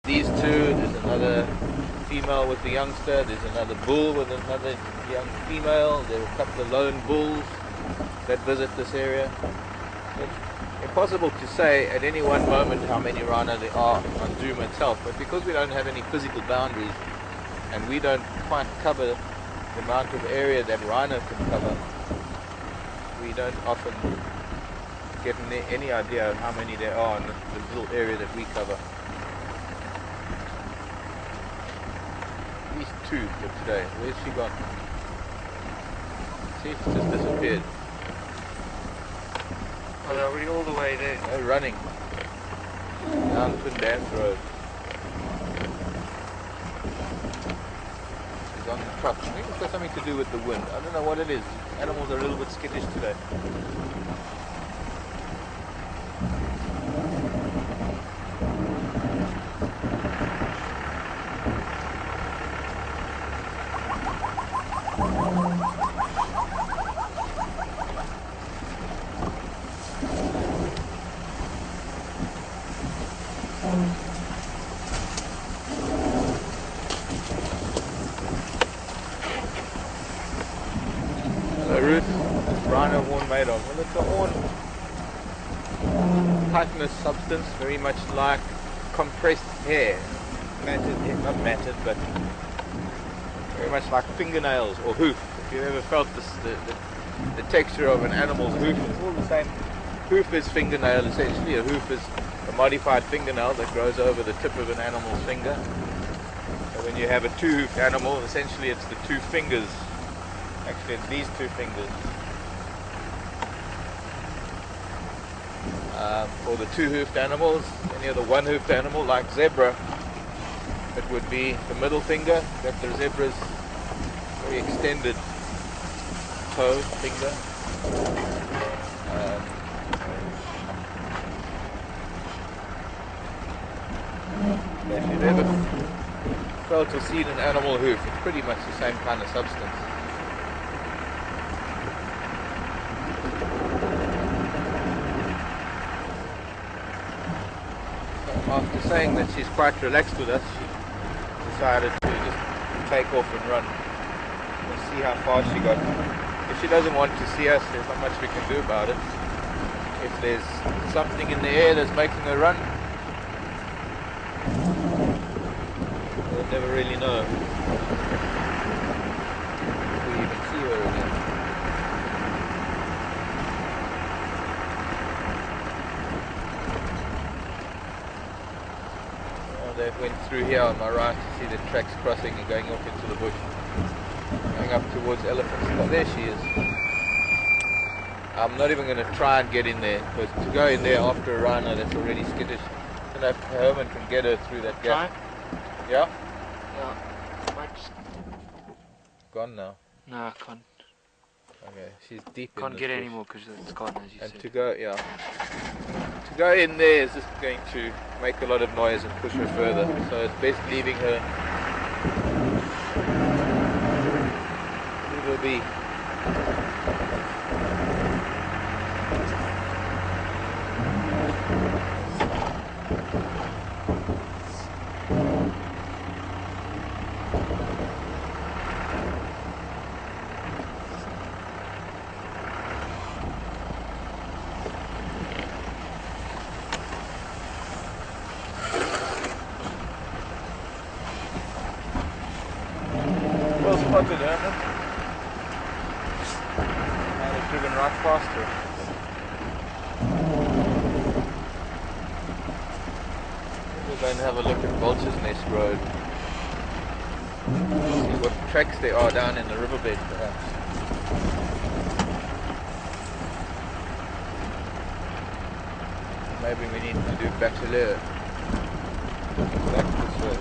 these two, there's another female with the youngster, there's another bull with another young female, there are a couple of lone bulls that visit this area. It's impossible to say at any one moment how many rhino there are on Duma itself, but because we don't have any physical boundaries and we don't quite cover the amount of area that rhino can cover, we don't often get any idea of how many there are in the little area that we cover. At least two for today. Where's she gone? See, she's just disappeared. Oh, they're already all the way there. They're running down Twin Dams Road. She's on the truck. I think it's got something to do with the wind. I don't know what it is. Animals are a little bit skittish today. Rhino horn made of? Well, it's a horn chitinous substance, very much like compressed hair. Matted, not matted, but very much like fingernails or hoof. If you've ever felt this, the texture of an animal's hoof, it's all the same. Hoof is fingernail, essentially. A hoof is a modified fingernail that grows over the tip of an animal's finger. So when you have a two-hoofed animal, essentially it's the two fingers. Actually, it's these two fingers. For the two-hoofed animals, any other one-hoofed animal like zebra, it would be the middle finger. That the zebra's very extended toe finger. If you've ever felt or seen an animal hoof, it's pretty much the same kind of substance. After saying that she's quite relaxed with us, she decided to just take off and run. We'll see how far she got. If she doesn't want to see us, there's not much we can do about it. If there's something in the air that's making her run, we'll never really know. If we even see her again. They went through here on my right to see the tracks crossing and going off into the bush, going up towards elephants. Oh, there she is. I'm not even going to try and get in there, because to go in there after a rhino that's already skittish, I don't know if Herman can get her through that gap. Try? Yeah? Yeah. Might just... Gone now. No, I can't. Okay, she's deep Can't in get this any bush. more because it's gone, as you And said. to go, yeah. To go in there is just going to make a lot of noise and push her further. So it's best leaving her. Leave her be. Well spotted, Herman. Might have driven right past her. We'll go and have a look at Vulture's Nest Road. See what tracks there are down in the riverbed, perhaps. Maybe we need to do Bachelor. Back this way.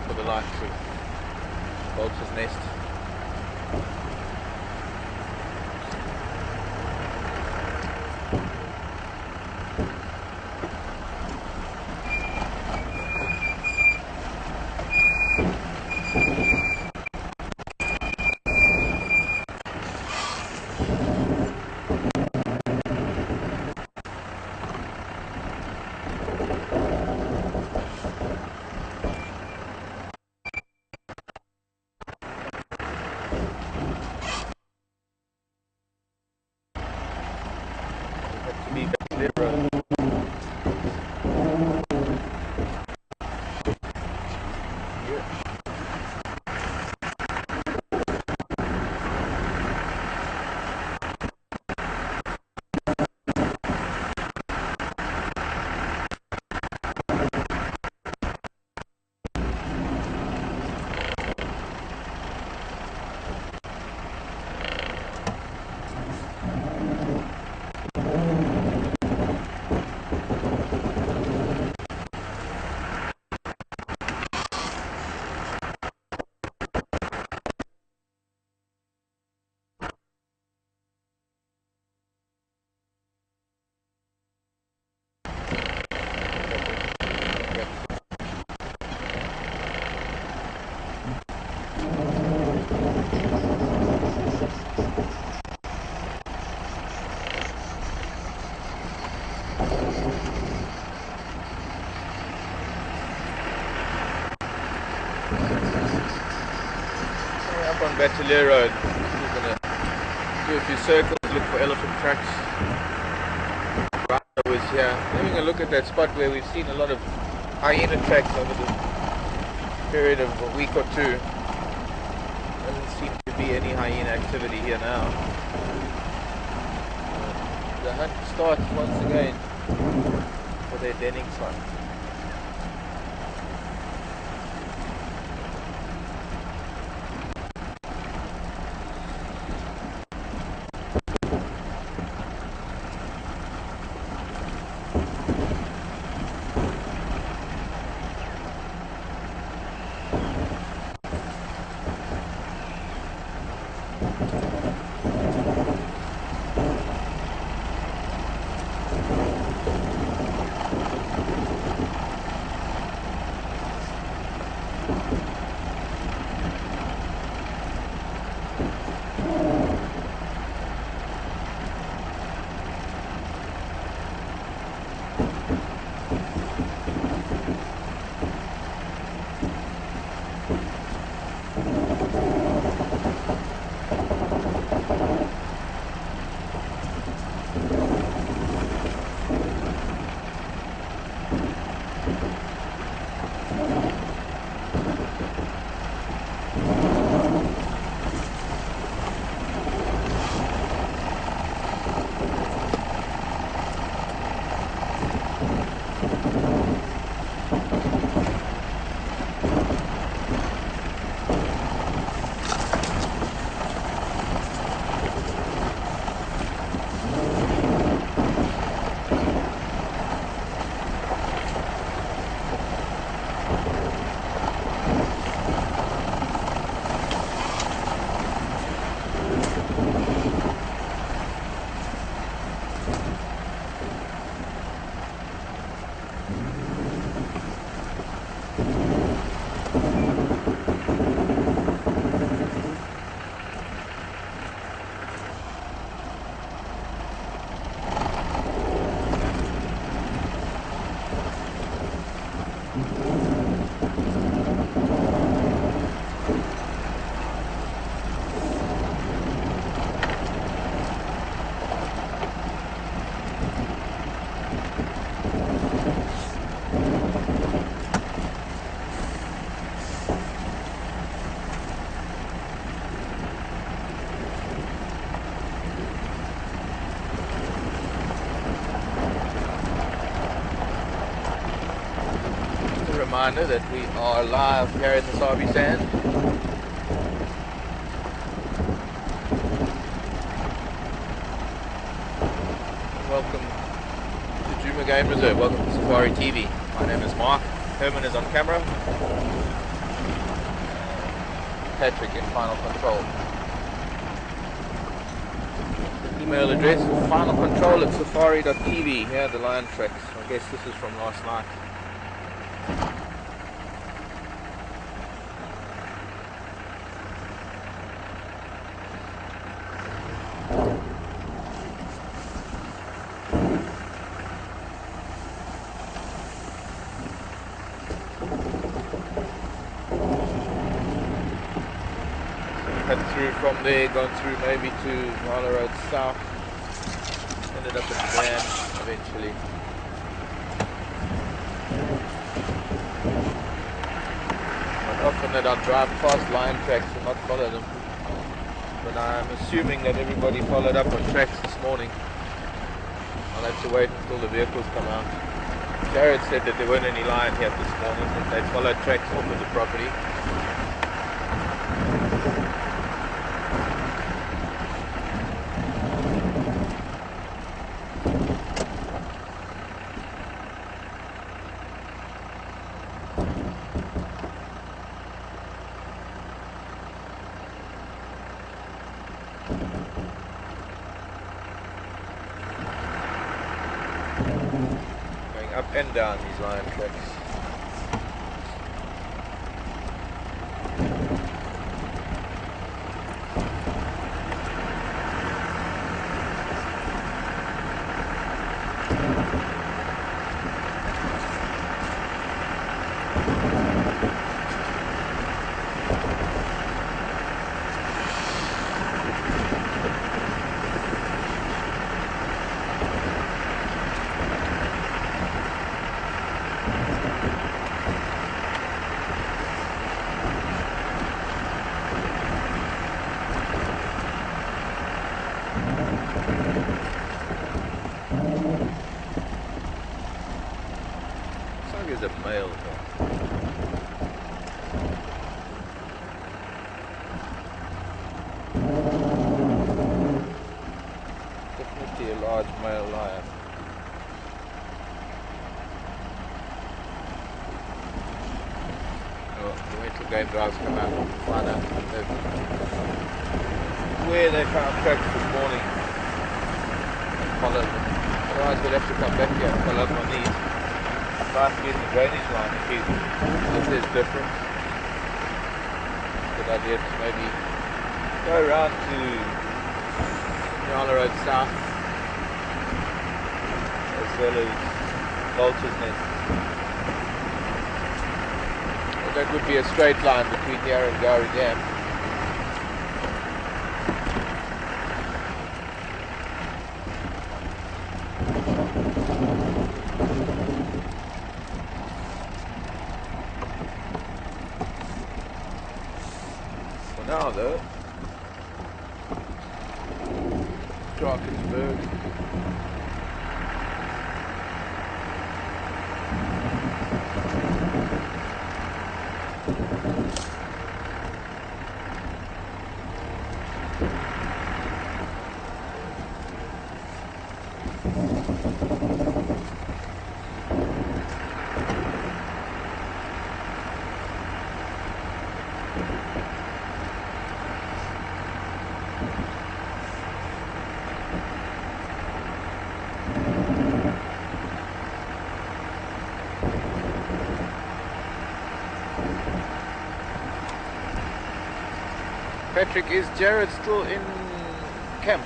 For the likes of Vulture's Nest. Batelier Road. We're gonna do a few circles, look for elephant tracks. Rhino was here. Having a look at that spot where we've seen a lot of hyena tracks over the period of a week or two. Doesn't seem to be any hyena activity here now. The hunt starts once again for their denning site. Reminder that we are live here in the Sabi Sand. Welcome to Djuma Game Reserve. Welcome to Safari TV. My name is Mark. Herman is on camera. Patrick in final control. Email address finalcontrol@safari.tv. Here are the lion tracks. I guess this is from last night. Cut through from there, gone through maybe to Harlow Road South, ended up at the dam eventually. Not often that I'll drive past lion tracks and not follow them, but I'm assuming that everybody followed up on tracks this morning. I'll have to wait until the vehicles come out. Jared said that there weren't any lion here this morning, that they followed tracks off of the property. Going up and down these lion tracks. the game drives come out and find out where they found tracks this morning and follow them. Otherwise we'll have to come back here and follow up on these. Might be in the drainage line if there's difference. Good idea to maybe go around to Nyala Road South as well as Vulture's Nest. Well, that would be a straight line between here and Gowrie Dam. For now though, Drakensberg. Patrick, is Jared still in camp?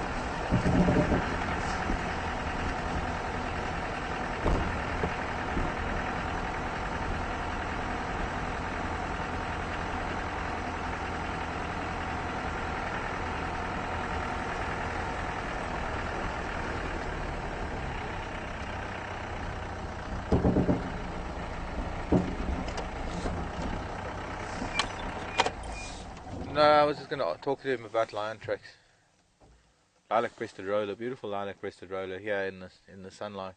No, I was just going to talk to him about lion tracks. Lilac-breasted roller, beautiful lilac-breasted roller here in the sunlight.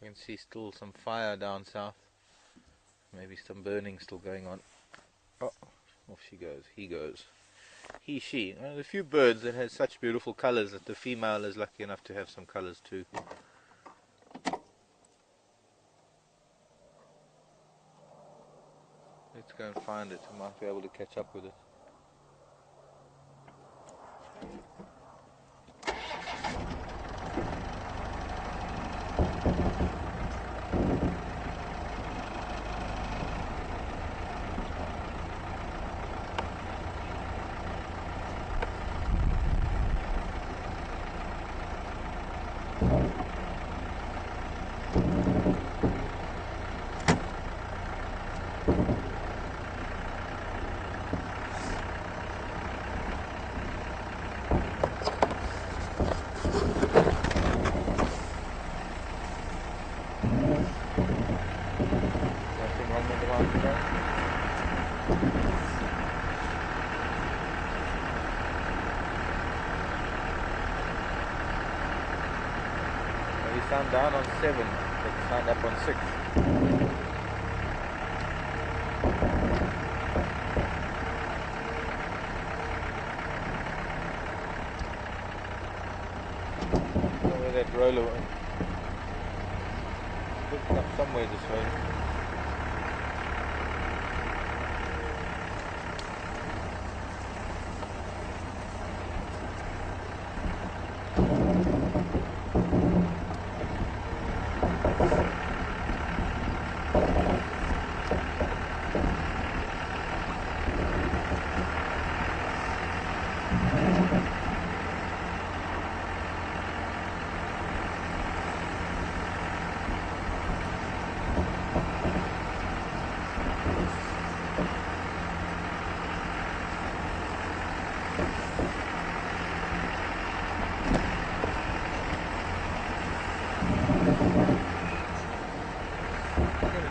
You can see still some fire down south. Maybe some burning still going on. Oh, off she goes. He goes. He, she. There's a few birds that has such beautiful colours that the female is lucky enough to have some colours too. Let's go and find it. I might be able to catch up with it. We signed down on 7, but signed up on 6. Where that roller went. Looks up somewhere this way.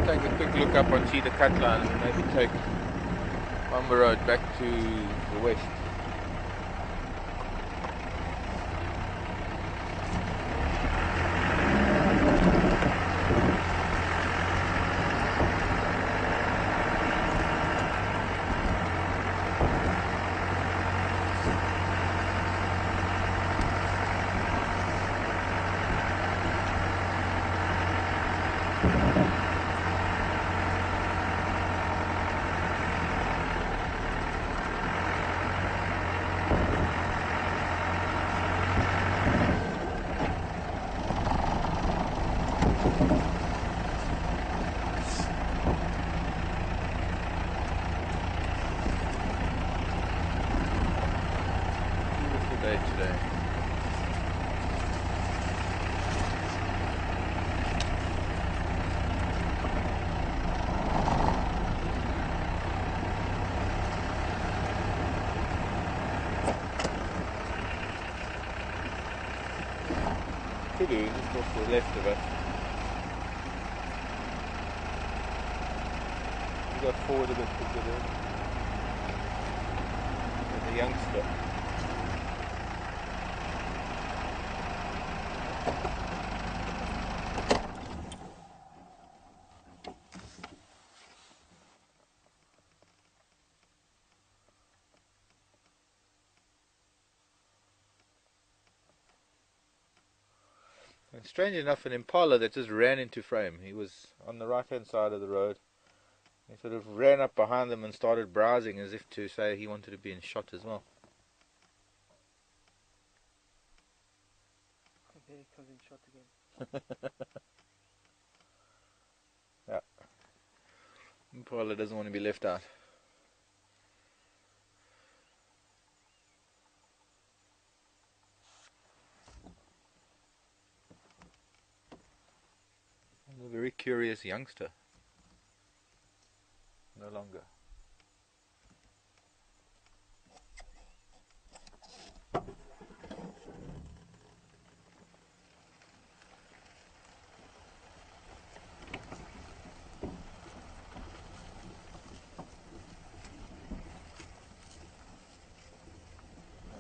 Take a quick look up on Cheetah Cut Line and maybe take Mamba Road back to the west. kudu just off the left of us. We got forward a bit to get in. There's a youngster. And strange enough, an impala that just ran into frame. He was on the right hand side of the road. He sort of ran up behind them and started browsing as if to say he wanted to be shot as well. There he comes in shot again. Yeah. Impala doesn't want to be left out. A very curious youngster. No longer.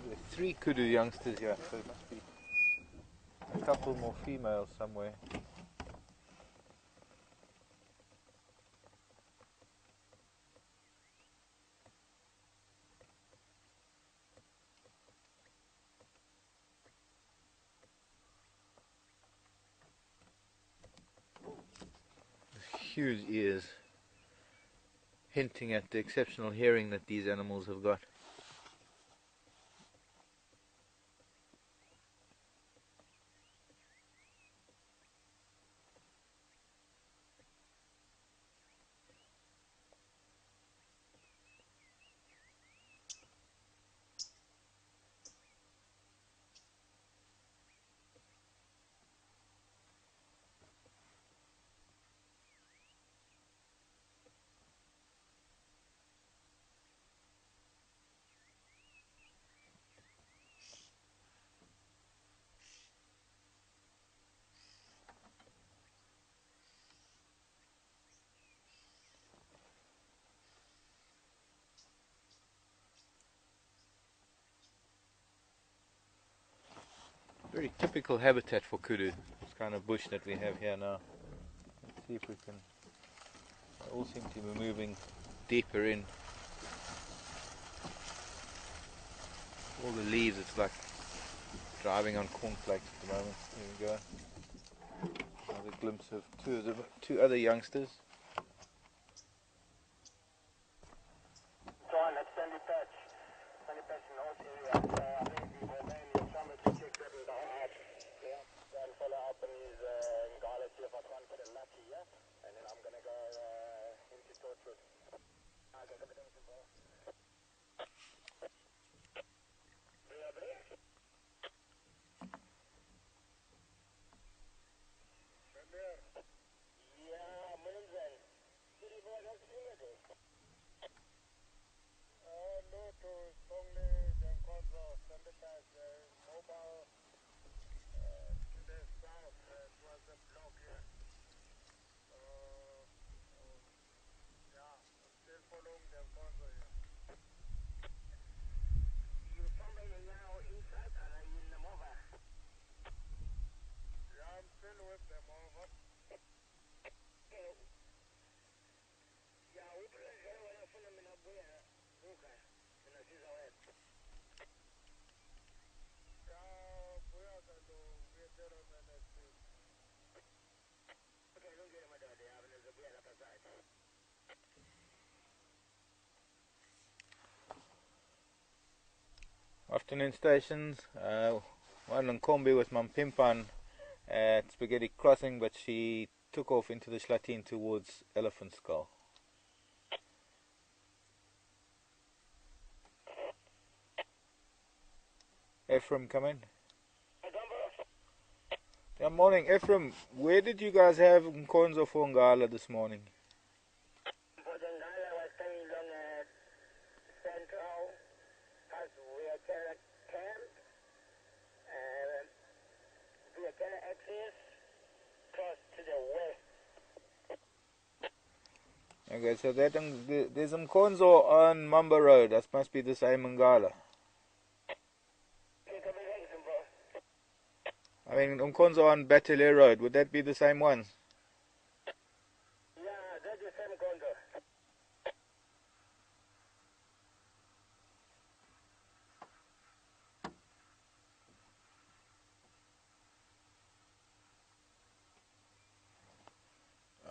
There's 3 kudu youngsters here, so there must be a couple more females somewhere. Huge ears, hinting at the exceptional hearing that these animals have got. Very typical habitat for kudu, this kind of bush that we have here now. Let's see if we can. They all seem to be moving deeper in. All the leaves, it's like driving on cornflakes at the moment. Here we go. Another glimpse of two other youngsters. Afternoon stations, one on Kombi with Mampimpan at Spaghetti Crossing, but she took off into the Slatin towards Elephant Skull. Ephraim, come in. Yeah, morning. Ephraim, where did you guys have Nkonzo for Ngala this morning? Okay, so there's Mkonzo on Mamba Road. That must be the same Ngala. I mean, Mkonzo on Bateleur Road. Would that be the same ones? Yeah, that's the same condo.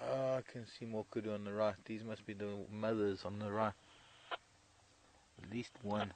Oh, I can see more kudu on the right. These must be the mothers on the right. At least one.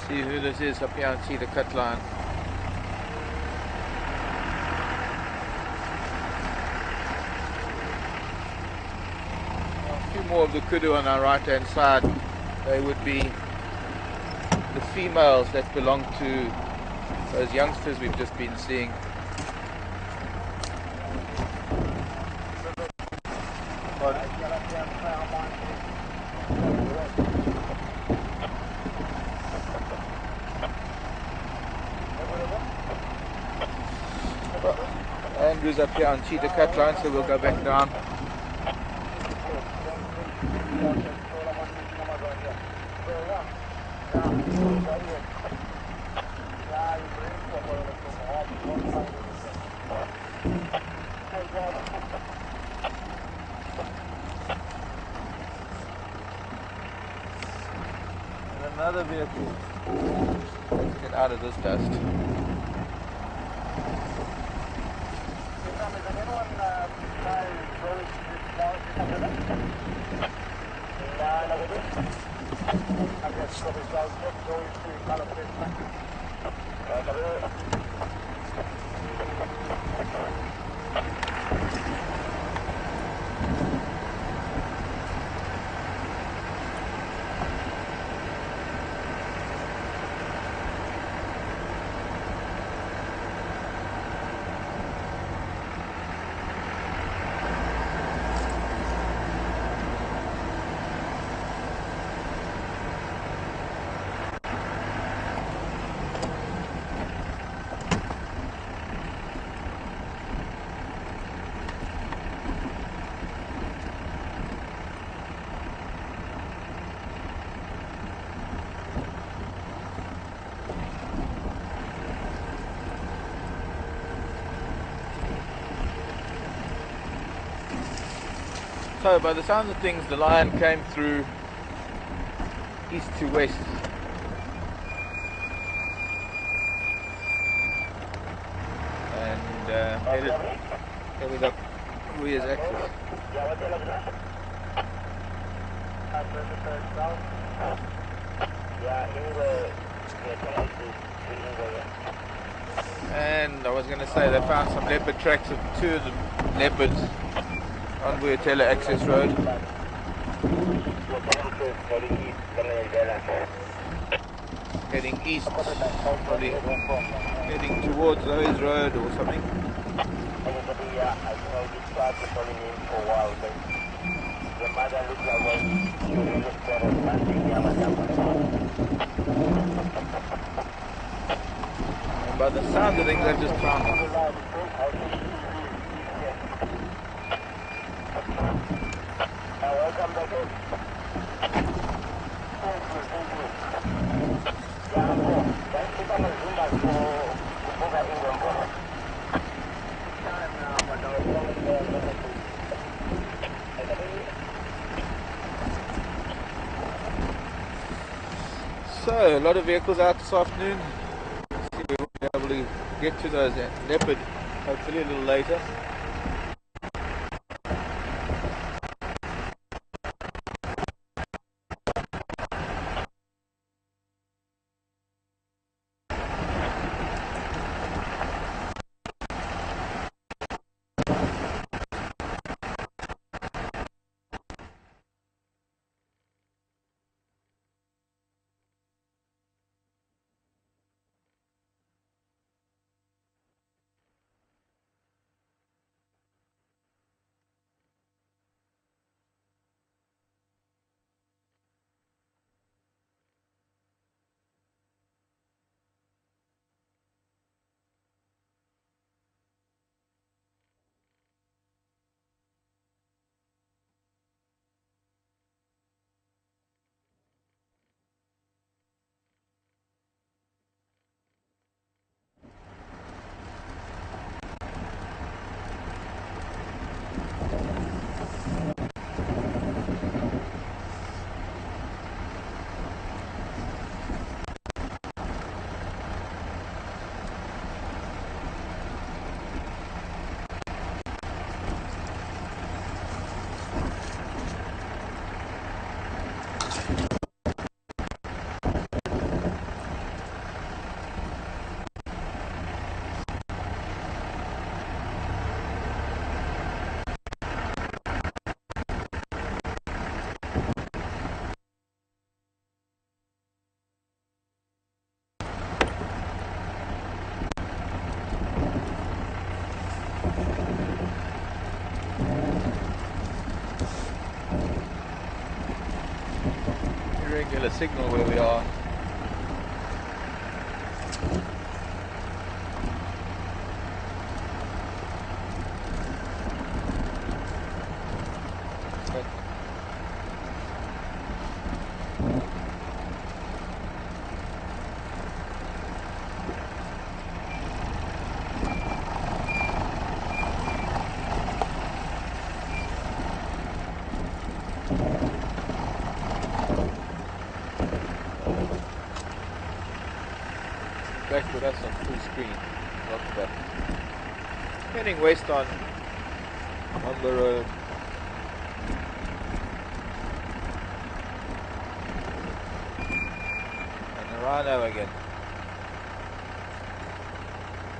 See who this is up here and see the cut line. A few more of the kudu on our right hand side. They would be the females that belong to those youngsters we've just been seeing. Andrew's up here on Cheetah Cut Line, so we'll go back down. And another vehicle. Let's get out of this dust. So by the sounds of things, the lion came through east to west. And headed up Ruya's axis. And I was going to say they found some leopard tracks of two of the leopards on Vuyatela Access Road. Heading east, probably heading towards Lowe's Road or something. And by the sound of things, I've just found them. So, a lot of vehicles out this afternoon. See if we'll be able to get to those leopard hopefully a little later. triangular signal where we are. Back with us on full screen. Welcome back. Heading west on Mamba Road. And the rhino again.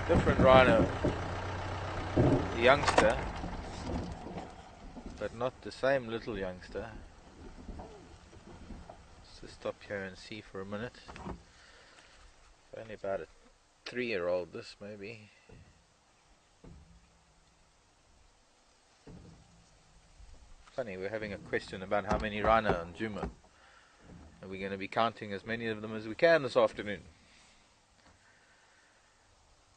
Different rhino. The youngster, but not the same little youngster. Let's just stop here and see for a minute. Only about a 3-year-old, this maybe. Funny, we're having a question about how many rhino on Juma. And we're going to be counting as many of them as we can this afternoon.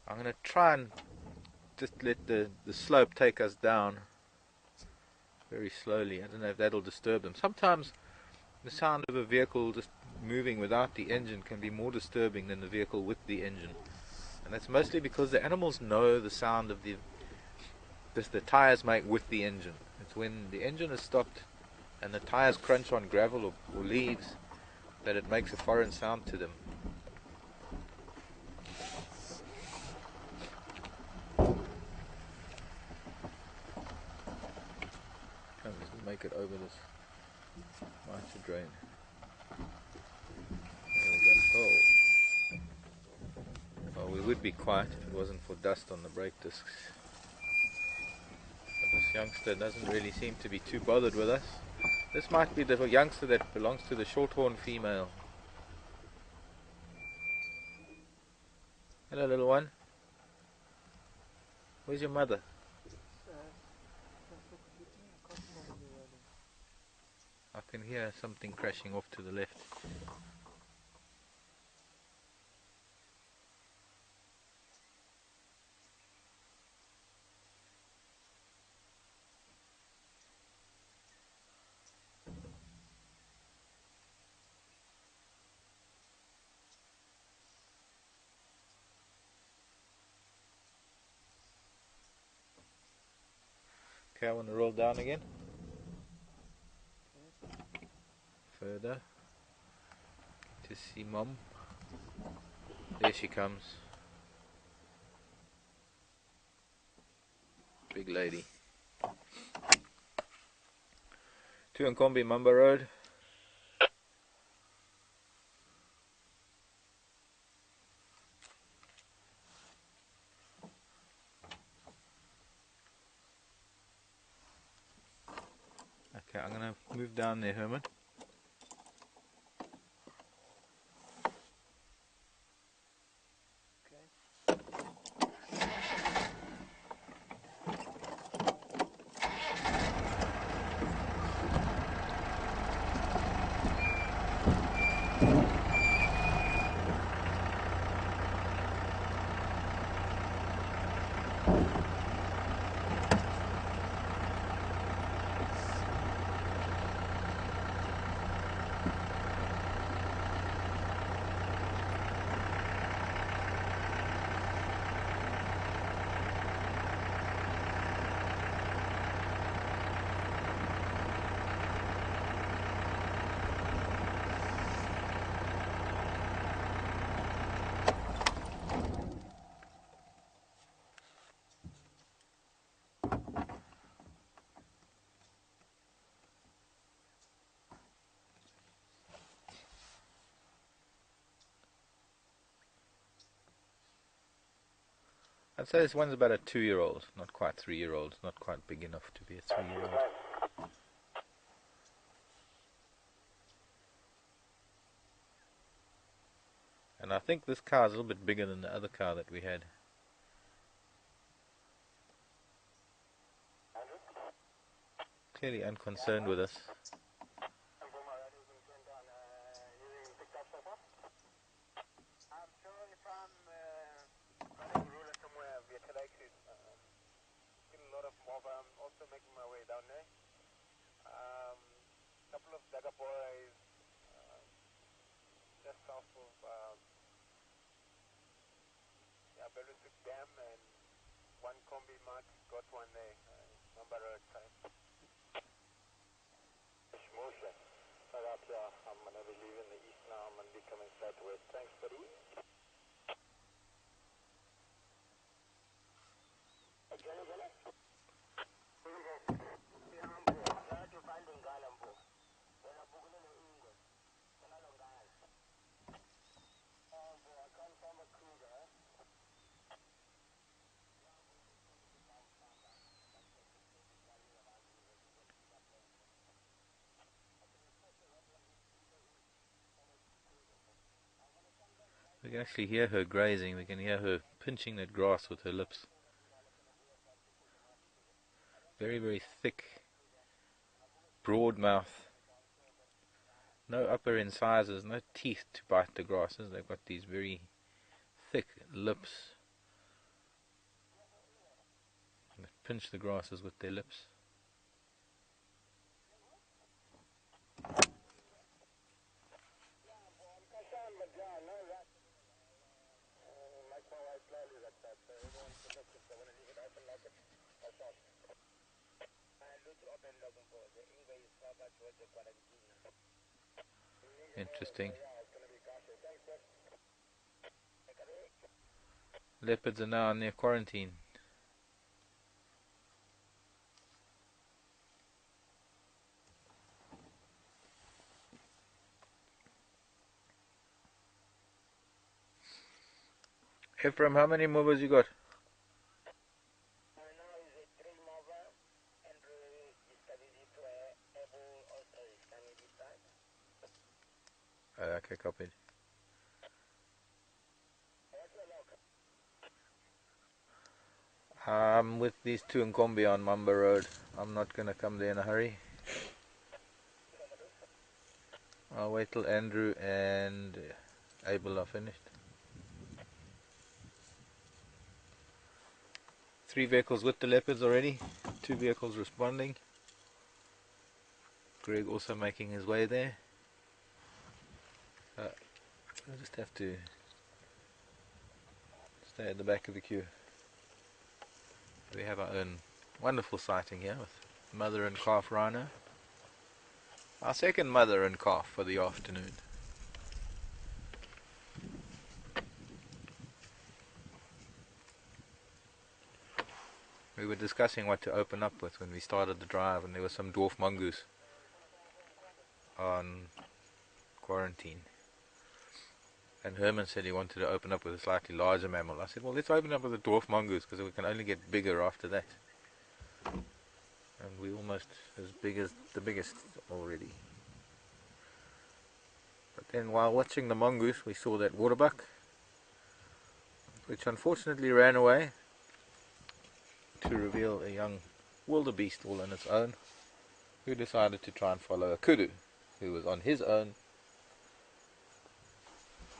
I'm going to try and just let the slope take us down very slowly. I don't know if that'll disturb them. Sometimes the sound of a vehicle just moving without the engine can be more disturbing than the vehicle with the engine. And that's mostly because the animals know the sound of the tires make with the engine. It's when the engine is stopped and the tires crunch on gravel or leaves that it makes a foreign sound to them. Let's make it over this mitre drain. There we go. Oh, we would be quiet if it wasn't for dust on the brake discs. But this youngster doesn't really seem to be too bothered with us. This might be the youngster that belongs to the shorthorn female. Hello, little one. Where's your mother? I can hear something crashing off to the left. Okay, I want to roll down again. Further. To see Mom. There she comes. Big lady. 2 Nkombi Mamba Road. Okay, I'm going to move down there, Herman. I'd say this one's about a 2-year-old, not quite 3-year-old, not quite big enough to be a 3-year-old. And I think this car is a little bit bigger than the other car that we had. Clearly unconcerned with us. So making my way down there. Couple of dagger boys just south of Belusik Dam, and one combi Marc got one there, number road side. Motion. Right up here. I'm going to be leaving the east now. I'm going to be coming southwest. Thanks, buddy. We can actually hear her grazing. We can hear her pinching that grass with her lips. Very, very thick, broad mouth. No upper incisors, no teeth to bite the grasses. They've got these very thick lips. And they pinch the grasses with their lips. Interesting. Leopards are now in their quarantine. Ephraim, how many movers you got? Okay, copied. I'm with these two in Combi on Mamba Road. I'm not going to come there in a hurry. I'll wait till Andrew and Abel are finished. 3 vehicles with the leopards already. 2 vehicles responding. Greg also making his way there. I just have to stay at the back of the queue. We have our own wonderful sighting here with mother and calf rhino. Our second mother and calf for the afternoon. We were discussing what to open up with when we started the drive, and there was some dwarf mongoose on quarantine. And Herman said he wanted to open up with a slightly larger mammal. I said, well, let's open up with a dwarf mongoose because we can only get bigger after that. And we're almost as big as the biggest already. But then while watching the mongoose, we saw that waterbuck, which unfortunately ran away to reveal a young wildebeest all on its own, who decided to try and follow a kudu, who was on his own.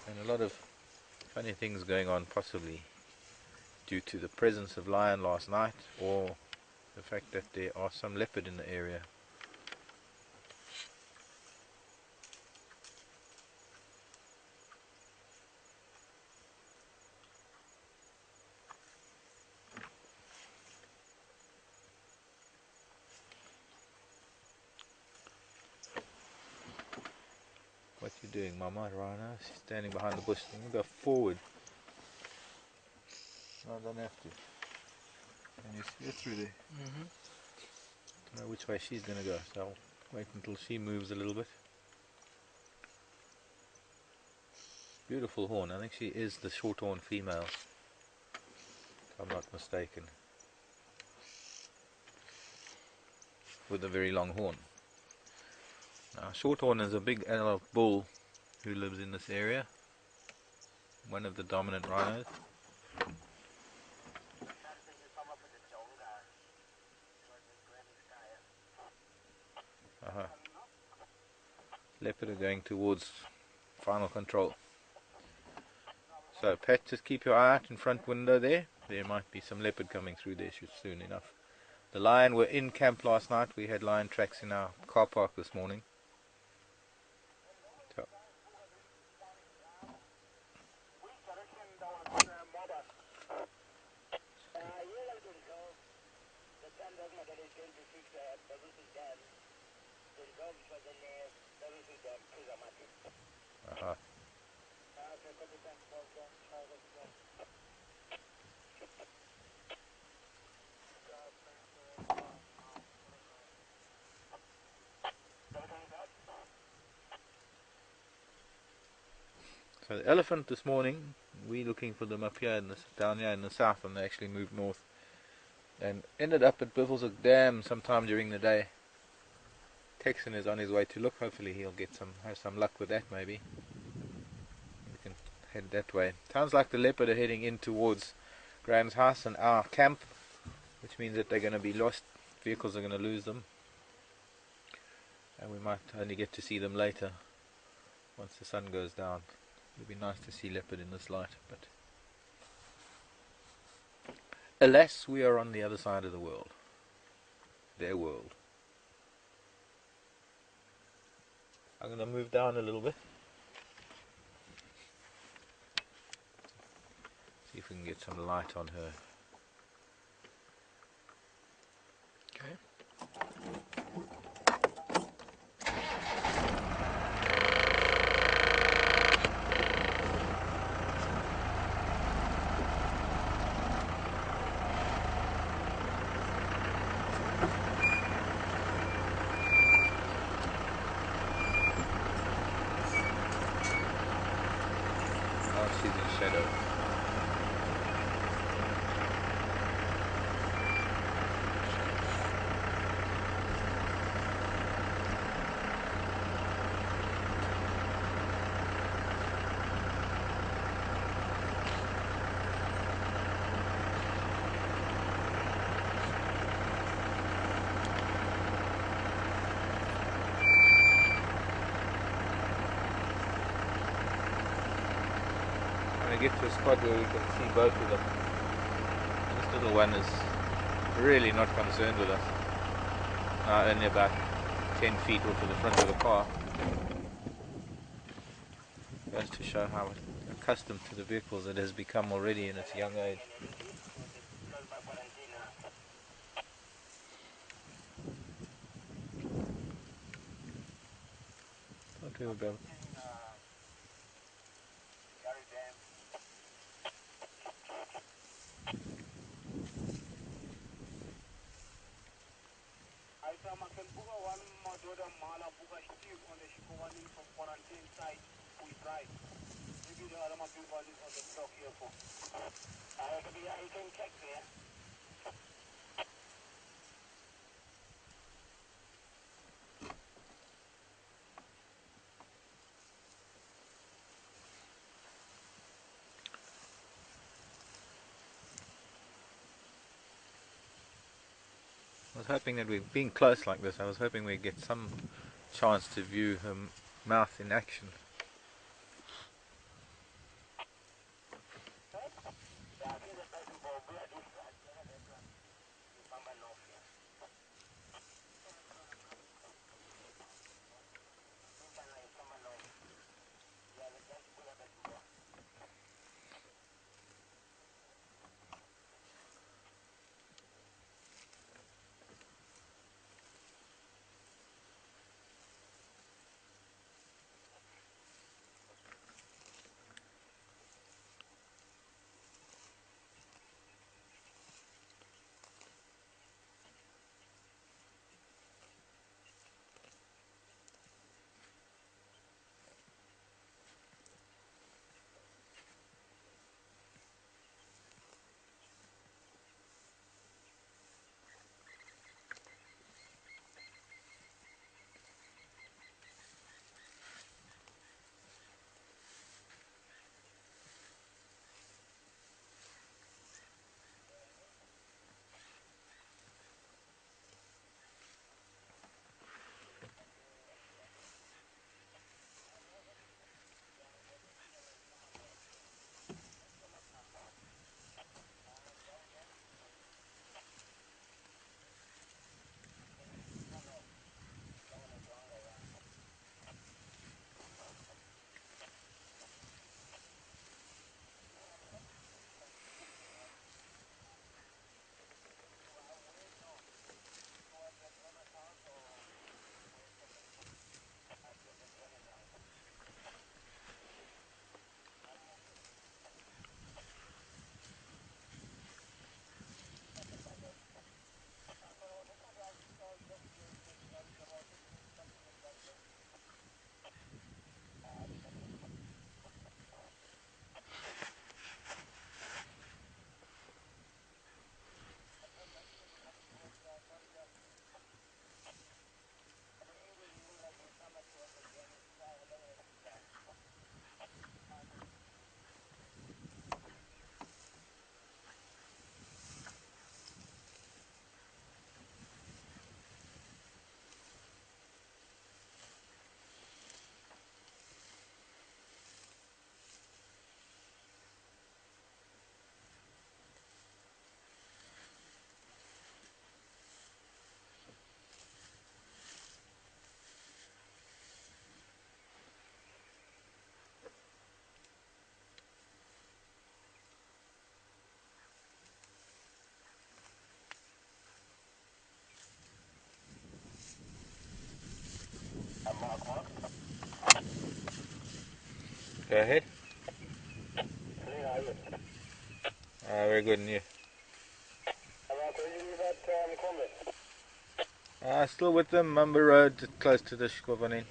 And a lot of funny things going on, possibly due to the presence of lion last night, or the fact that there are some leopard in the area. What you doing, Mama Rana? She's standing behind the bush. I'm going to go forward. No, I don't have to. Can you see her through there? I don't know which way she's going to go, so I'll wait until she moves a little bit. Beautiful horn. I think she is the shorthorn female, if I'm not mistaken, with a very long horn. Now, shorthorn is a big adult bull who lives in this area, one of the dominant rhinos. Leopard are going towards final control. So Pat, just keep your eye out in front window there. There might be some leopard coming through there soon enough. The lion were in camp last night. We had lion tracks in our car park this morning. So, Which direction that was mother? Yeah, I don't know. The dam doesn't matter, it's going to fix Babusu Dam. The job was in Babusu Dam, Kuzamati. uh-huh. Okay, copy, thanks, Walter. So the elephant this morning, we looking for them up here in down here in the south, and they actually moved north and ended up at Biffleswick Dam sometime during the day. Texan is on his way to look. Hopefully he'll have some luck with that. Maybe we can head that way. Sounds like the leopard are heading in towards Graham's house and our camp, which means that they're going to be lost. Vehicles are going to lose them, and we might only get to see them later once the sun goes down. It would be nice to see leopard in this light, but alas, we are on the other side of the world. Their world. I'm going to move down a little bit. See if we can get some light on her. Okay. Oh, she's in shadow. Get to a spot where we can see both of them. This little one is really not concerned with us. Now only about 10 feet off of the front of the car. Goes to show how accustomed to the vehicles it has become already in its young age. Don't worry about it. I saw I can book one more daughter Mala book a Steve on the Shikowani from quarantine site with right. Maybe the other people is on the block here for. You can check there. I was hoping that we'd been close like this. I was hoping we'd get some chance to view her mouth in action. Go ahead. How are you? Very good, and you? Where did you leave that comment? Still with them, Mumba Road, close to the Shkovanin.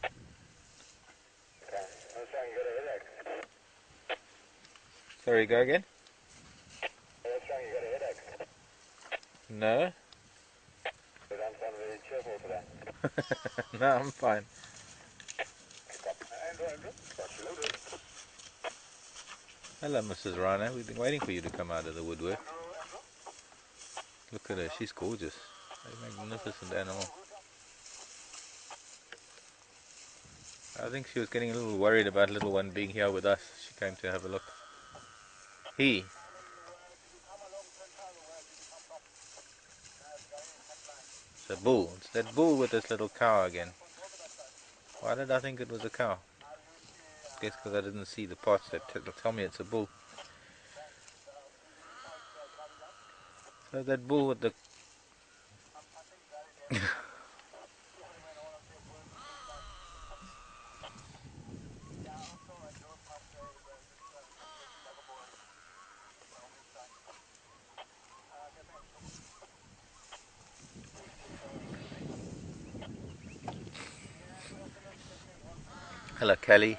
Okay. I'm trying to get a headache. Sorry, go again? I'm trying to get a headache. No? You don't sound very cheerful today. No, I'm fine. Andrew, got you loaded. Hello, Mrs. Rana. We've been waiting for you to come out of the woodwork. Look at her, she's gorgeous. A magnificent animal. I think she was getting a little worried about little one being here with us. She came to have a look. He. It's a bull. It's that bull with this little cow again. Why did I think it was a cow? I guess because I didn't see the parts that tell me it's a bull. So that bull with the... Hello, Kelly.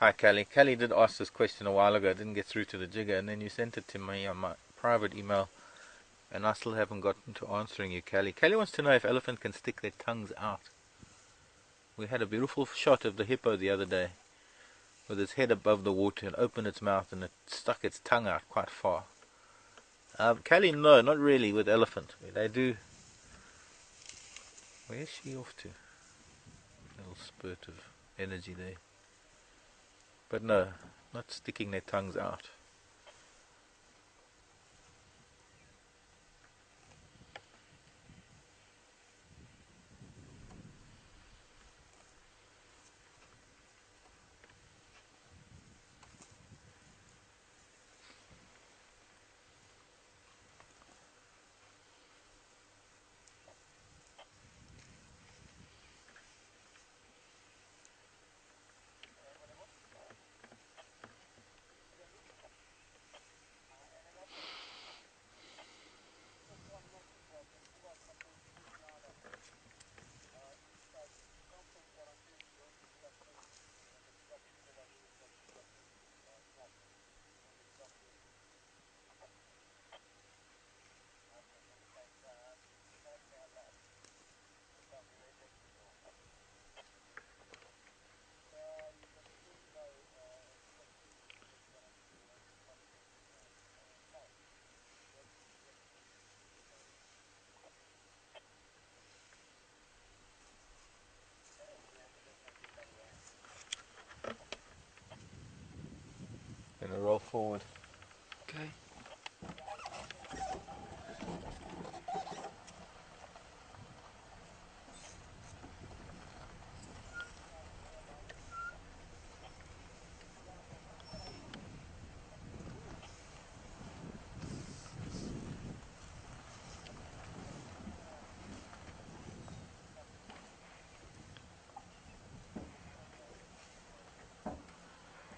Hi, Kelly. Kelly did ask this question a while ago. I didn't get through to the jigger, and then you sent it to me on my private email, and I still haven't gotten to answering you, Kelly. Kelly wants to know if elephant can stick their tongues out. We had a beautiful shot of the hippo the other day, with its head above the water, and opened its mouth, and it stuck its tongue out quite far. Kelly, no, not really with elephant. They do. Where's she off to? Little spurt of energy there. But no, not sticking their tongues out. Gonna roll forward. Okay.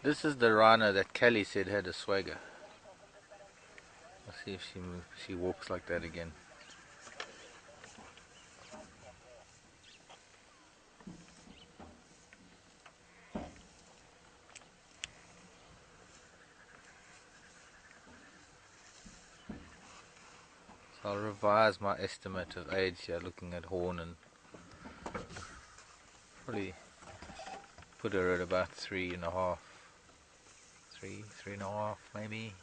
This is the rhino that Kelly said had a swagger. Let's see if she walks like that again. So I'll revise my estimate of age here, looking at horn, and probably put her at about 3.5. 3.5 maybe.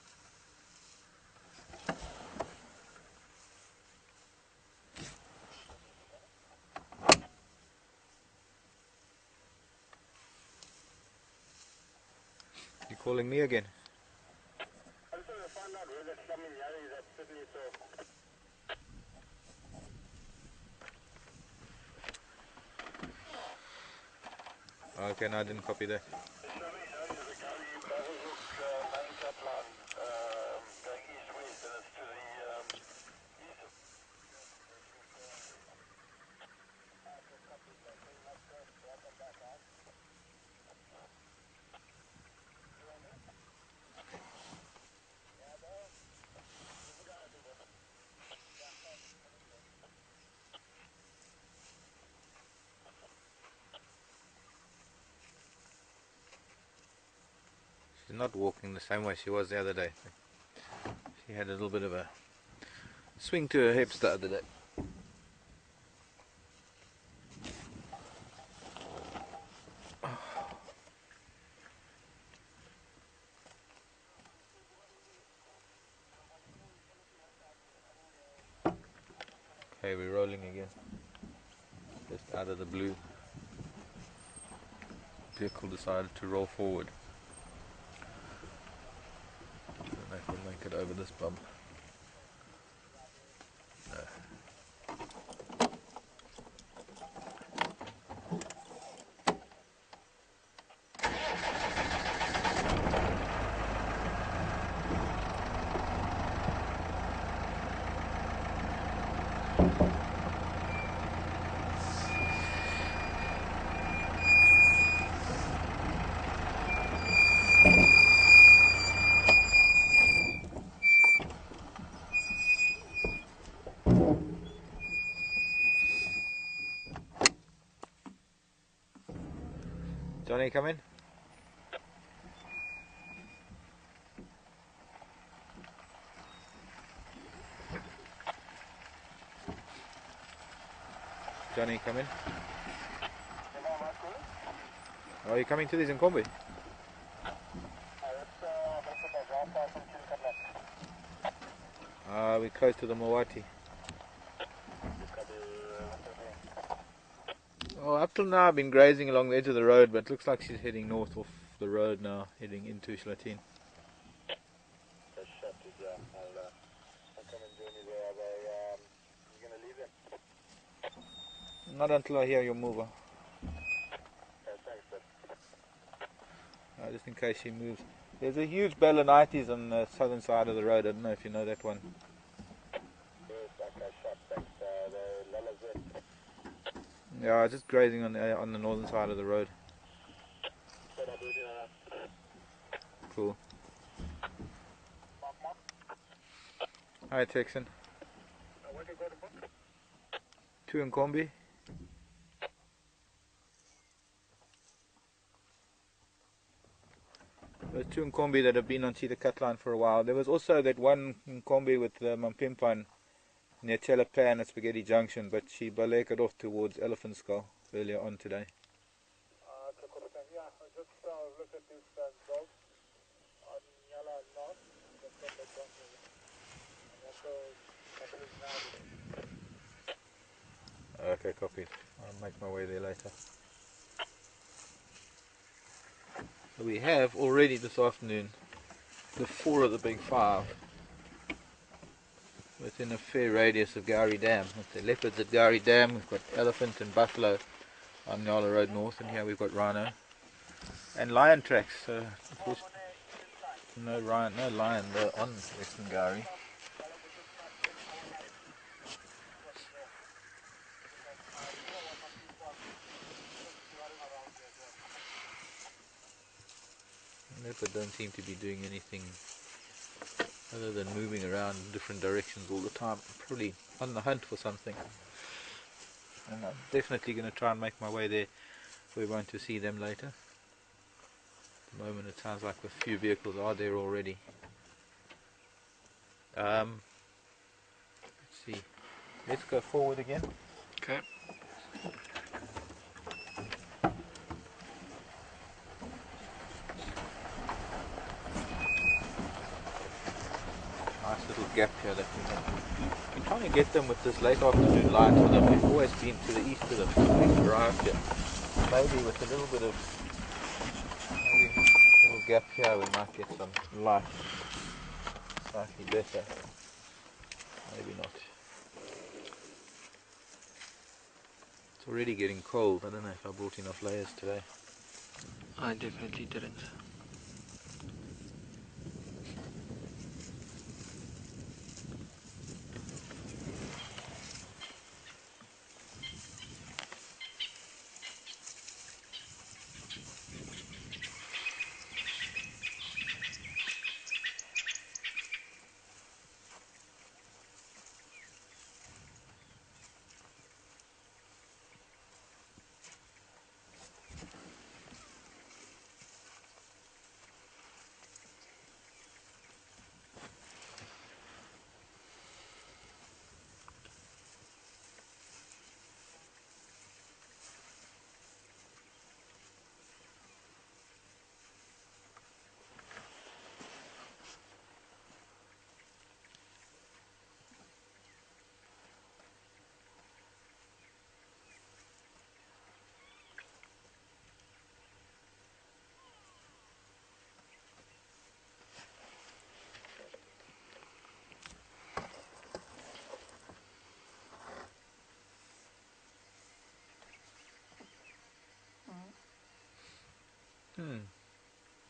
You calling me again? I'm trying to find out where that Flamin' Yari that Sydney saw. Okay, no, I didn't copy that. The Flamin' Yari is a Gary She's not walking the same way she was the other day. She had a little bit of a swing to her hips the other day. Okay, we're rolling again. Just out of the blue. Vehicle decided to roll forward. I don't know if we'll make it over this bump. No. Johnny, come in. Johnny, come in. Are you coming to these in Kombi? We're close to the Mawati. Oh, up till now I've been grazing along the edge of the road, but it looks like she's heading north off the road now, heading into Shalatin. Not until I hear your mover. Just in case she moves. There's a huge Balanites on the southern side of the road. I don't know if you know that one. Yeah, just grazing on the northern side of the road. Cool. Hi, Texan. 2 in Kombi. There's 2 in Kombi that have been on Cheetah Cut Line for a while. There was also that one in Kombi with Mampimpan near Telepan at Spaghetti Junction, but she baleked off towards Elephant Skull earlier on today. Okay, copy. I'll make my way there later. So we have already this afternoon the 4 of the big 5 within a fair radius of Gowrie Dam. With the leopards at Gowrie Dam, we've got elephant and buffalo on Nyala Road North, and here we've got rhino and lion tracks. So no lion there on Western Gowrie. Leopard don't seem to be doing anything other than moving around in different directions all the time. Probably on the hunt for something. And I'm definitely going to try and make my way there. We're going to see them later. At the moment it sounds like a few vehicles are there already. Let's see. Let's go forward again. Okay. Nice little gap here that we have. Been trying to get them with this late afternoon light for them. We've always been to the east of them when we arrived here. Maybe with a little bit of little gap here we might get some light slightly better. Maybe not. It's already getting cold. I don't know if I brought enough layers today. I definitely didn't.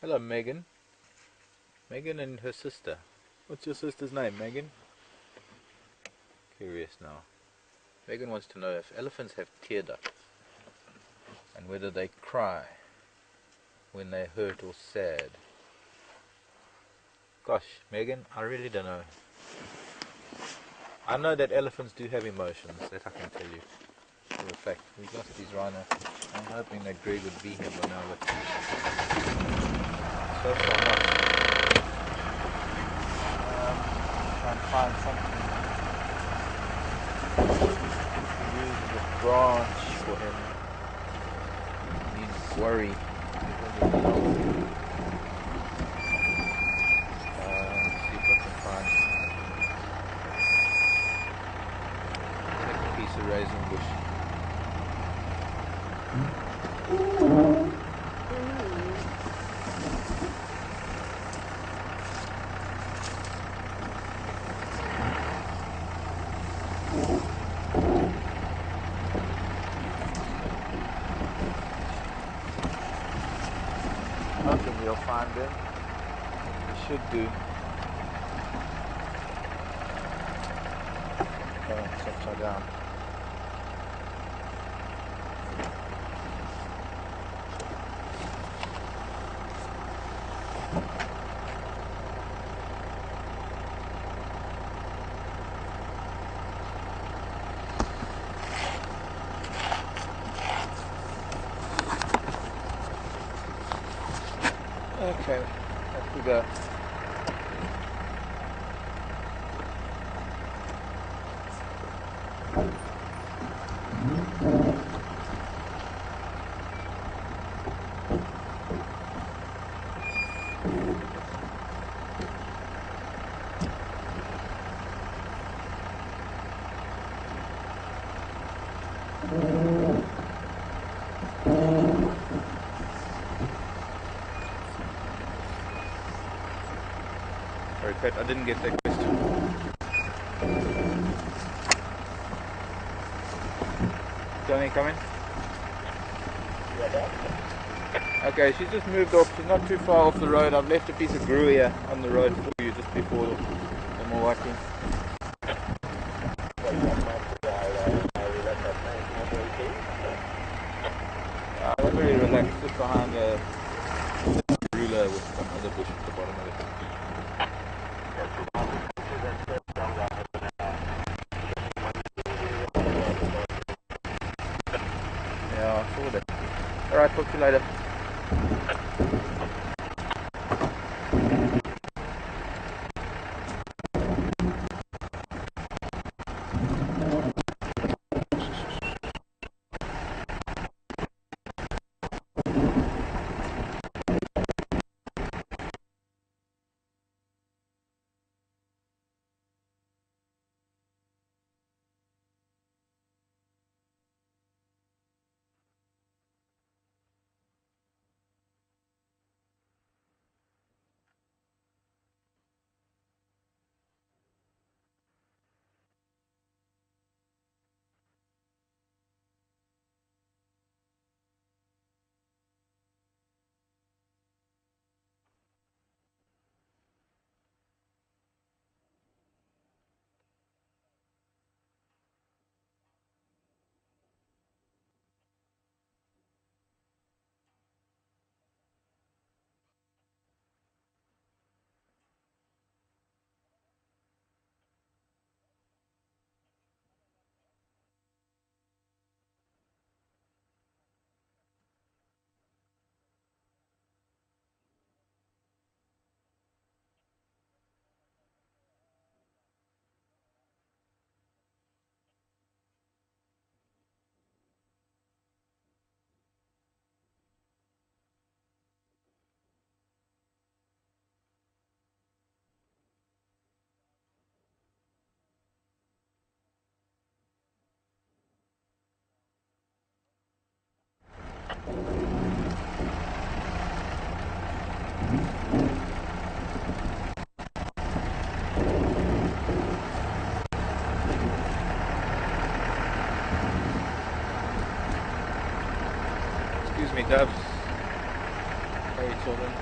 Hello, Megan. Megan and her sister. What's your sister's name, Megan? Curious now. Megan wants to know if elephants have tear ducts and whether they cry when they're hurt or sad. Gosh, Megan, I really don't know. I know that elephants do have emotions, that I can tell you. For a fact, we've lost these rhinos. I'm hoping that Greg would be here by now, but so far not. Try and find something to use as a branch for him. He needs worry. Let's see if I can find a piece of raisin bush. Hoping we'll find them. We should do. Oh, it's upside down. Okay, off we go. Sorry, Pet, I didn't get that question. Johnny, come in. Okay, she's just moved off. She's not too far off the road. I've left a piece of grue here on the road for you just before the Milwaukee. I'm very relaxed, just behind a ruler with some other bush at the bottom of it. Yeah, I saw that. Alright, talk to you later. Hey children.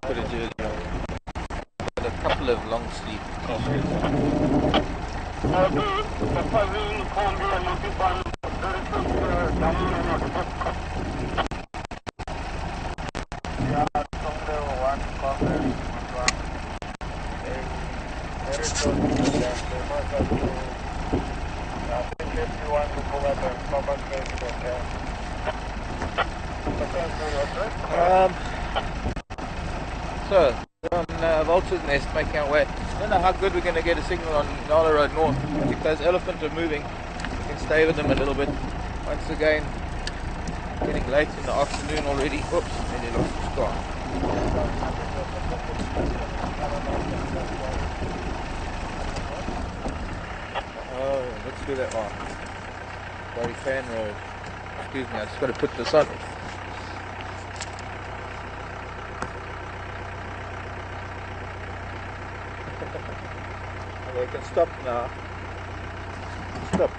Put a jersey on. Got a couple of long sleeve t-shirts. So, we're on Vulture's Nest making our way. I don't know how good we're going to get a signal on Nala Road North. If those elephants are moving, we can stay with them a little bit. Once again, getting late in the afternoon already. Oops, nearly lost the scar. Oh, let's do that one. Barry Fan Road. Excuse me, I just got to put this on. I can stop now. Stop.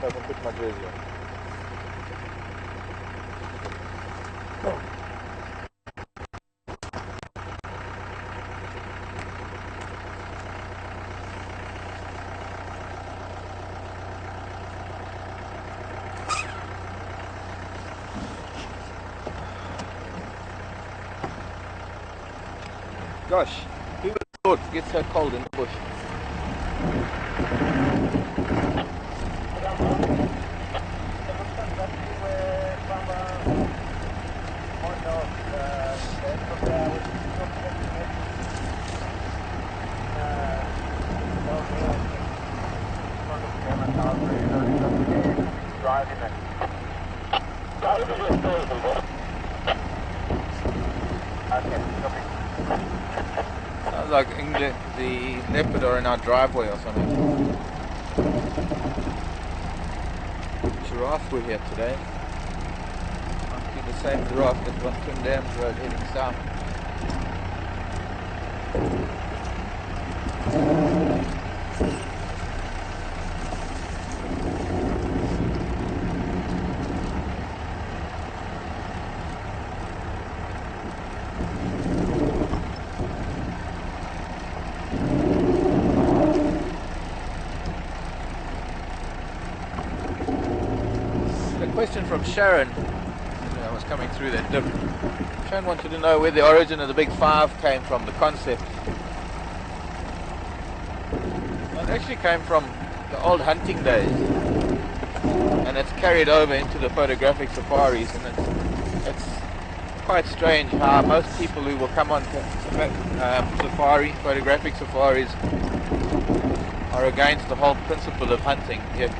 So I can put my jersey on. Gosh, who would have thought it gets so cold in the bush? Sounds like the leopard are in our driveway or something. Giraffe were here today. Must be the same giraffe that was Twin Dams Road heading south. Question from Sharon. I was coming through that dip. Sharon wanted to know where the origin of the big five came from, the concept. Well, it actually came from the old hunting days, and it's carried over into the photographic safaris, and it's quite strange how most people who will come on photographic safaris are against the whole principle of hunting, yet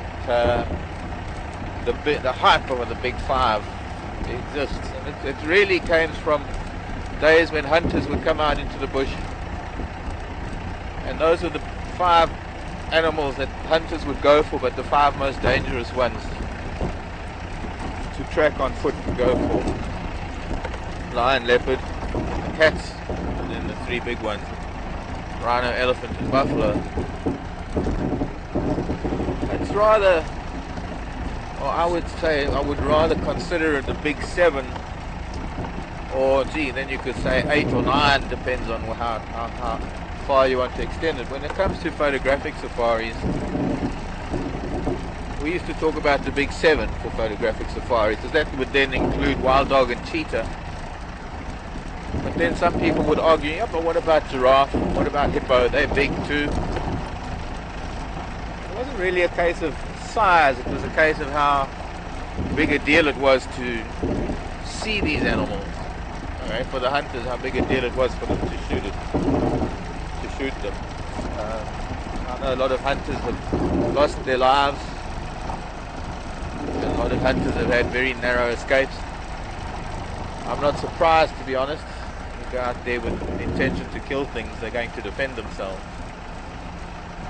the hype of the big five exists, and it really came from days when hunters would come out into the bush, and those are the five animals that hunters would go for, but the five most dangerous ones to track on foot and go for: lion, leopard, cats, and then the three big ones: rhino, elephant, and buffalo. It's rather, or I would say, I would rather consider it the big seven, or gee, then you could say 8 or 9, depends on how far you want to extend it. When it comes to photographic safaris, we used to talk about the big 7 for photographic safaris, so that would then include wild dog and cheetah. But then some people would argue, yeah, but what about giraffe? What about hippo? They're big too. It wasn't really a case of size, it was a case of how big a deal it was to see these animals. Alright, for the hunters, how big a deal it was for them to shoot them. I know a lot of hunters have lost their lives. A lot of hunters have had very narrow escapes. I'm not surprised, to be honest. You go out there with the intention to kill things, they're going to defend themselves.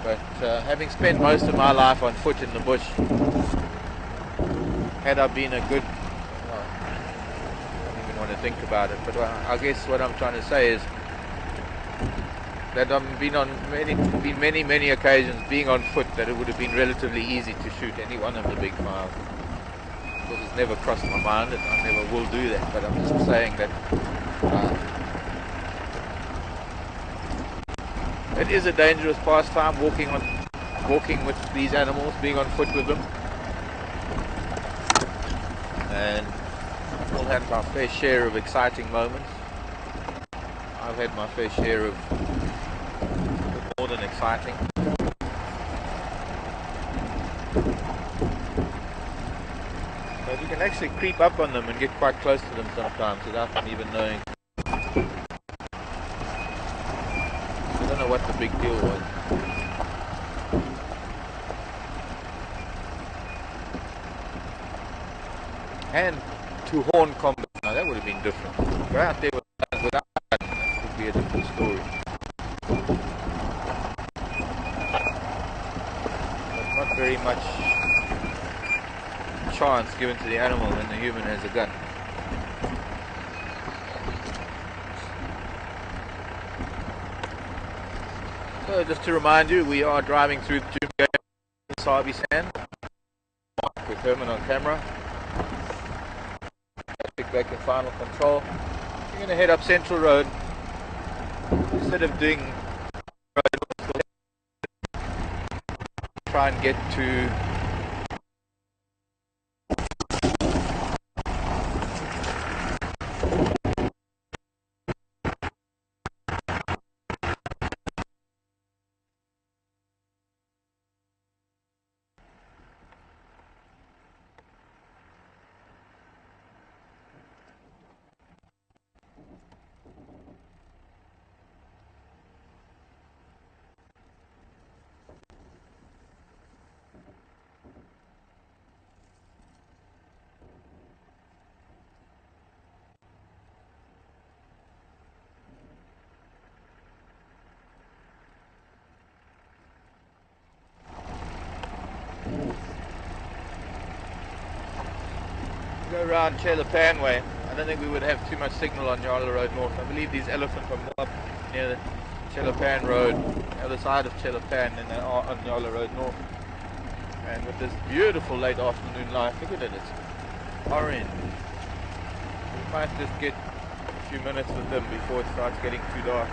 But having spent most of my life on foot in the bush, had I been a good, well, I don't even want to think about it, but I guess what I'm trying to say is that I've been on many occasions being on foot that it would have been relatively easy to shoot any one of the big 5. It has never crossed my mind, and I never will do that, but I'm just saying that it is a dangerous pastime, walking with these animals, being on foot with them. And we'll have our fair share of exciting moments. I've had my fair share of more than exciting. But you can actually creep up on them and get quite close to them sometimes without them even knowing. I don't know what the big deal was. And to horn combat, now that would have been different. Go out there without that would be a different story. But not very much chance given to the animal when the human has a gun. So just to remind you, we are driving through the Sabi Sand. Marc with Herman on camera. Pick back in final control. We're going to head up Central Road. Instead of doing road, try and get to go around Chelapan way. I don't think we would have too much signal on Yala Road North. I believe these elephants are more up near the Chelapan Road, the other side of Chelapan, than they are on Yala Road North. And with this beautiful late afternoon light, look at it, it's orange. We might just get a few minutes with them before it starts getting too dark.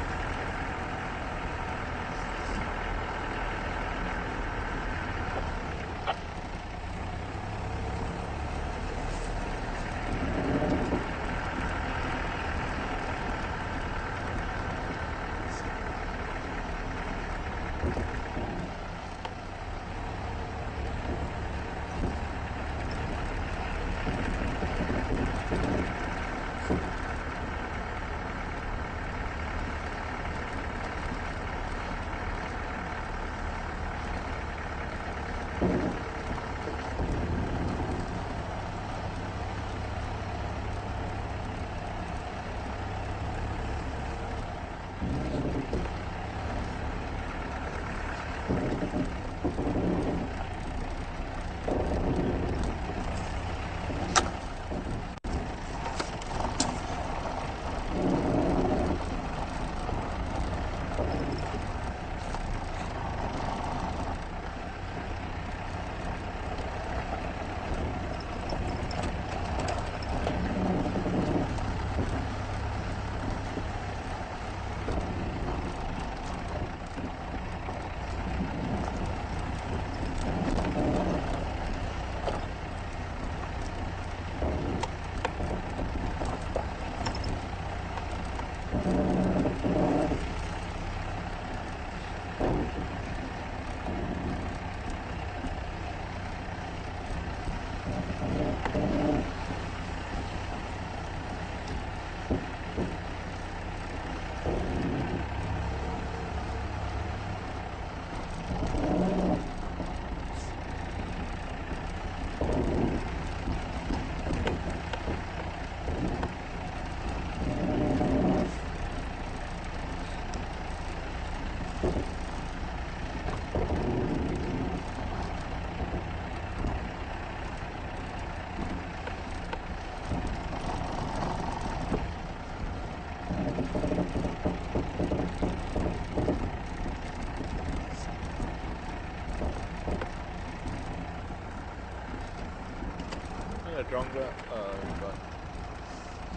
a dronga. Oh, it's gone.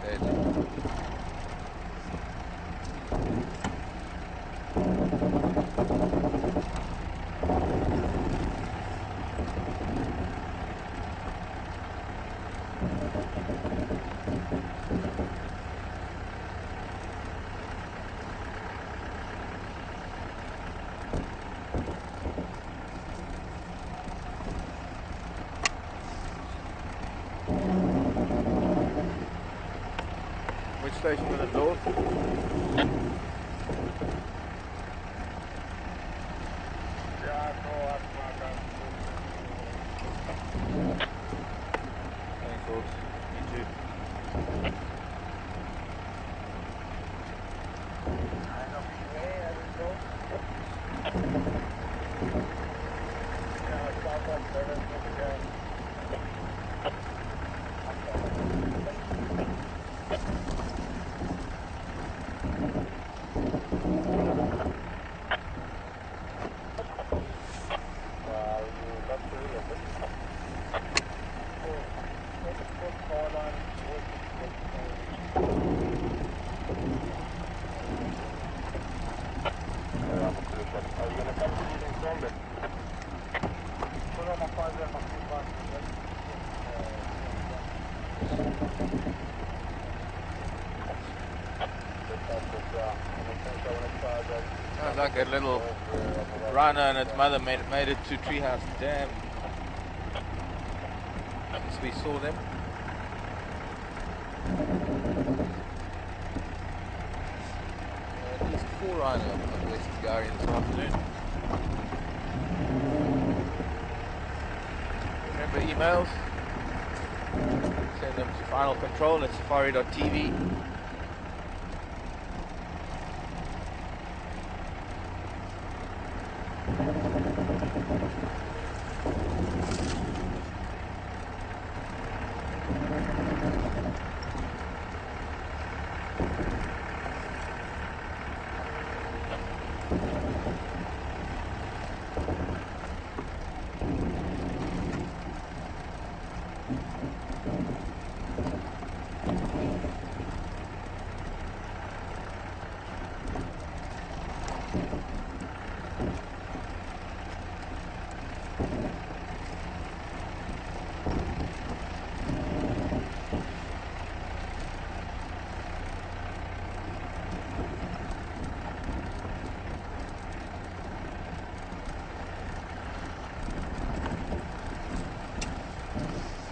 Sadly. Which station was it, North? Thanks, Horse. You too. Sounds like a little rhino and its mother made it to Treehouse Dam since we saw them. At least 4 rhino on West Gary this afternoon. Remember emails? Send them to Final Control at safari.tv.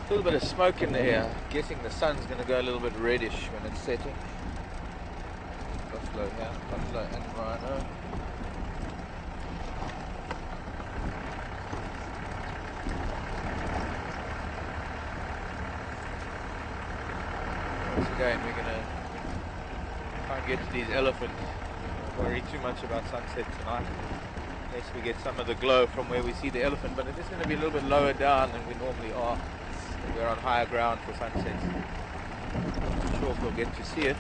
A little bit of smoke in the air. Guessing the sun's going to go a little bit reddish when it's setting. Buffalo here, buffalo and rhino. Once again, we're going to try and get to these elephants. Don't worry too much about sunset tonight. Unless we get some of the glow from where we see the elephant, but it is going to be a little bit lower down than we normally are. We're on higher ground for sunsets. Not sure if we'll get to see it.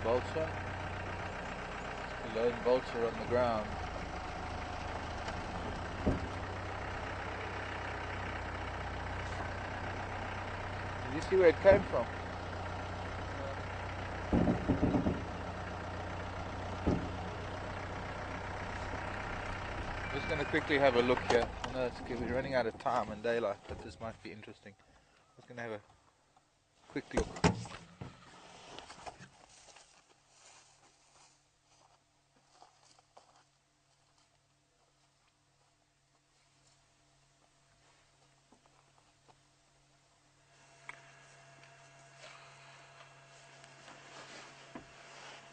Vulture. lone vulture on the ground. Did you see where it came from? I'm just going to quickly have a look here. I know we're running out of time and daylight, but this might be interesting. I'm just going to have a quick look.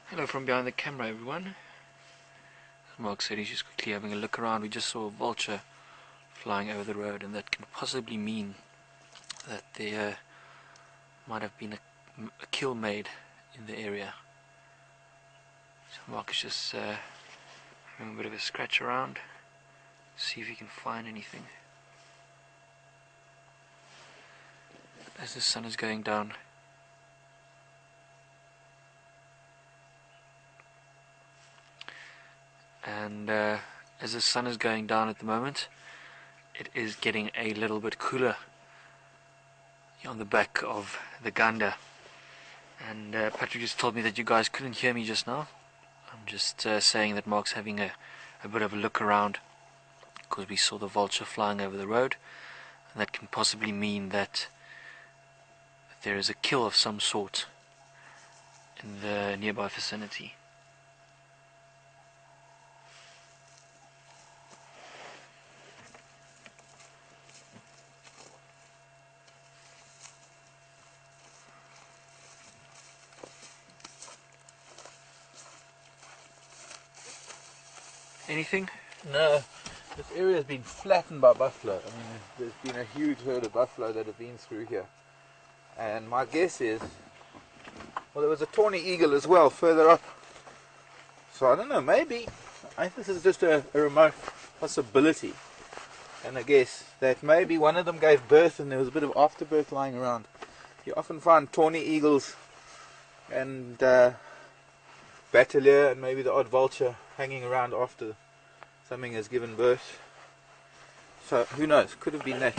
Hello from behind the camera, everyone. As Mark said, he's just quickly having a look around. We just saw a vulture flying over the road, and that can possibly mean that there might have been a kill made in the area. So Mark is just having a bit of a scratch around, see if he can find anything. As the sun is going down, and as the sun is going down at the moment, it is getting a little bit cooler on the back of the Ganda. And Patrick just told me that you guys couldn't hear me just now. I'm just saying that Mark's having a bit of a look around because we saw the vulture flying over the road, and that can possibly mean that there is a kill of some sort in the nearby vicinity. Anything? No, this area has been flattened by buffalo. I mean, there's been a huge herd of buffalo that have been through here. And my guess is, well, there was a tawny eagle as well further up. So I don't know, maybe, I think this is just a remote possibility. And I guess that maybe one of them gave birth and there was a bit of afterbirth lying around. You often find tawny eagles and battalier and maybe the odd vulture hanging around after something has given birth. So who knows, could have been that.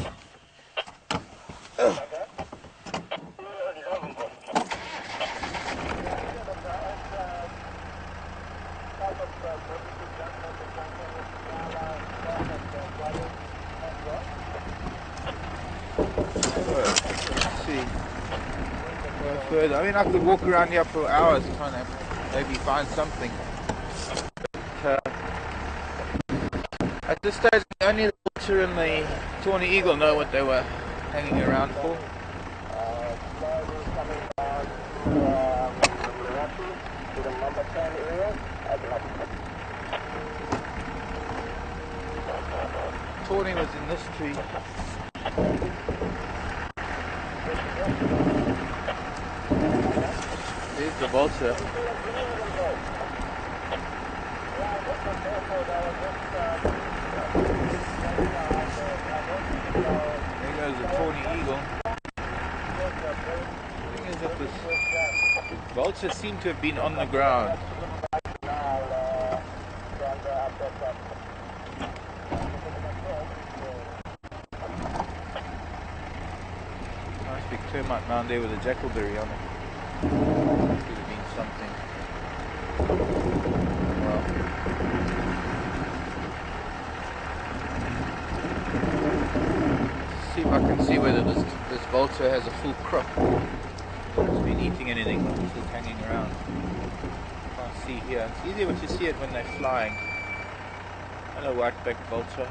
Further. I mean, I could walk around here for hours trying to maybe find something. But, at this stage, only the vulture and the tawny eagle know what they were hanging around for. Tawny was in this tree. There's the vulture. There goes the tawny eagle. The thing is that this vulture seemed to have been on the ground. Nice big termite mound there with a jackalberry on it. Could have been something. Well, see if I can see whether this vulture has a full crop. It's been eating anything, it's just hanging around. Can't see here. It's easier to see it when they're flying. Hello, white-backed vulture.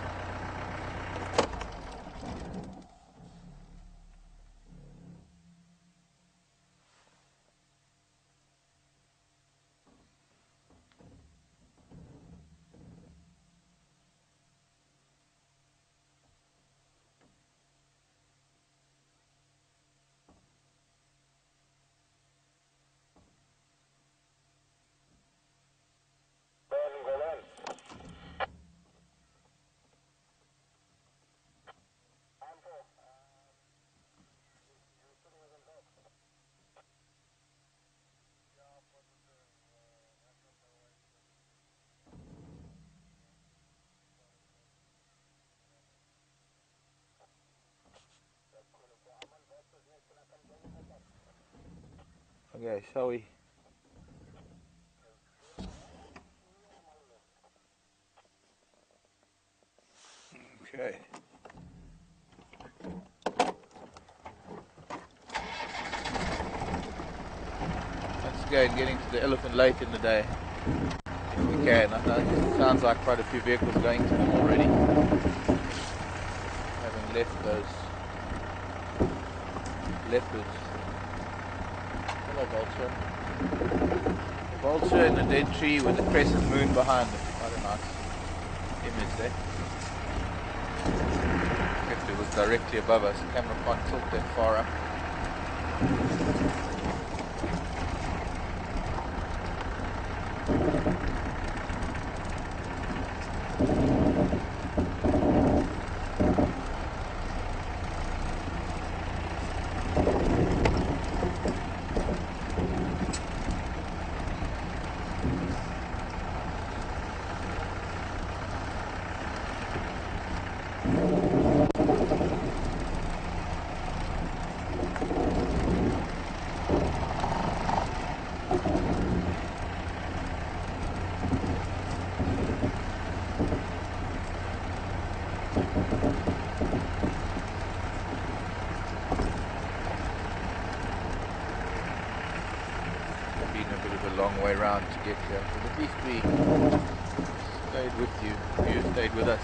Okay, shall we? Okay. Let's go and get into the elephant late in the day, if we can. I know it sounds like quite a few vehicles going to them already, having left those leopards. Hello, vulture. The vulture in the dead tree with the crescent moon behind them. Quite a nice image there. If it was directly above us, the camera can't tilt that far up. Been a bit of a long way round to get here, but at least we stayed with you. You stayed with us.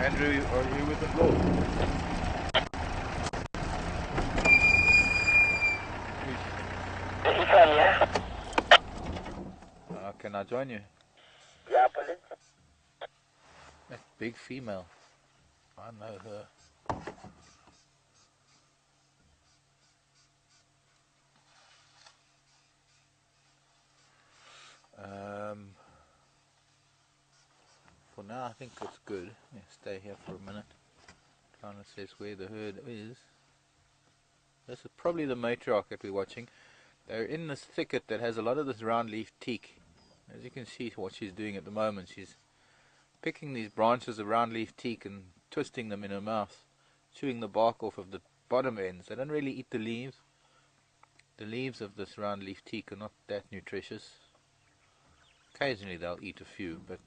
Andrew, are you with the floor? Can I join you? Yeah, police. That big female. I know her. For now, I think it's good. Let's stay here for a minute. Trying to assess where the herd is. This is probably the matriarch that we're watching. They're in this thicket that has a lot of this round leaf teak. As you can see what she's doing at the moment, she's picking these branches of round leaf teak and twisting them in her mouth, chewing the bark off of the bottom ends. They don't really eat the leaves. The leaves of this round leaf teak are not that nutritious. Occasionally they'll eat a few, but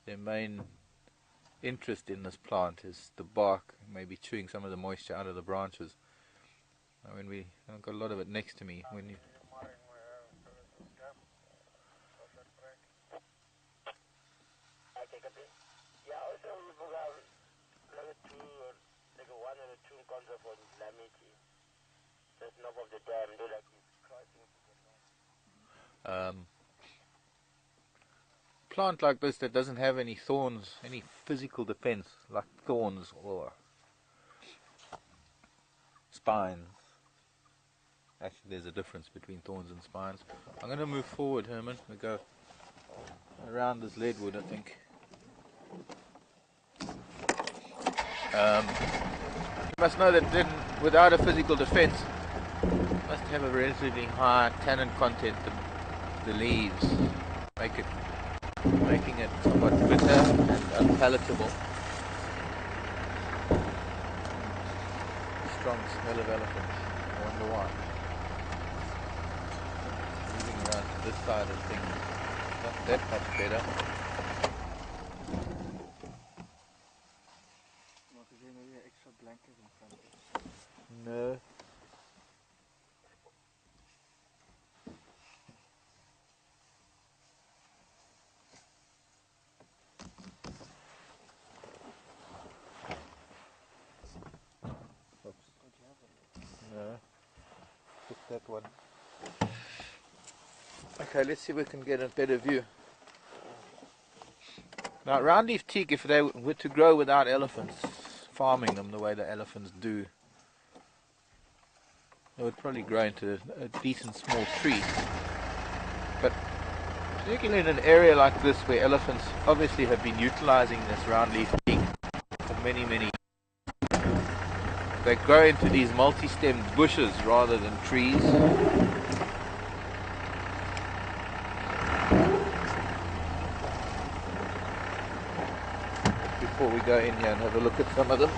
their main interest in this plant is the bark, maybe chewing some of the moisture out of the branches. When I've got a lot of it next to me. When you Yeah, also we have like one or two concept on Lamiti. Just north of the dam, they like crossing. plant like this that doesn't have any thorns, any physical defense like thorns or spines. Actually, there's a difference between thorns and spines. I'm going to move forward, Herman. We go around this leadwood, I think. You must know that then, without a physical defense, you must have a relatively high tannin content, the leaves, making it somewhat bitter and unpalatable. Strong smell of elephants. I wonder why. Moving around to this side of things, not that much better. Is there maybe an extra blanket in front of us? No. No. Just that one. Okay, let's see if we can get a better view. Now, roundleaf teak, if they were to grow without elephants, farming them the way the elephants do, they would probably grow into a decent small tree. But particularly in an area like this where elephants obviously have been utilizing this roundleaf teak for many, many years, they grow into these multi-stemmed bushes rather than trees. Before we go in here and have a look at some of them.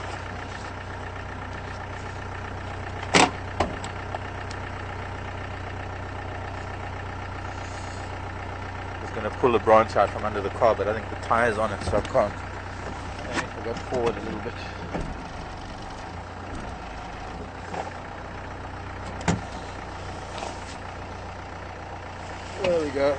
Just going to pull a branch out from under the car, but I think the tire's on it, so I can't. I need to go forward a little bit. There we go.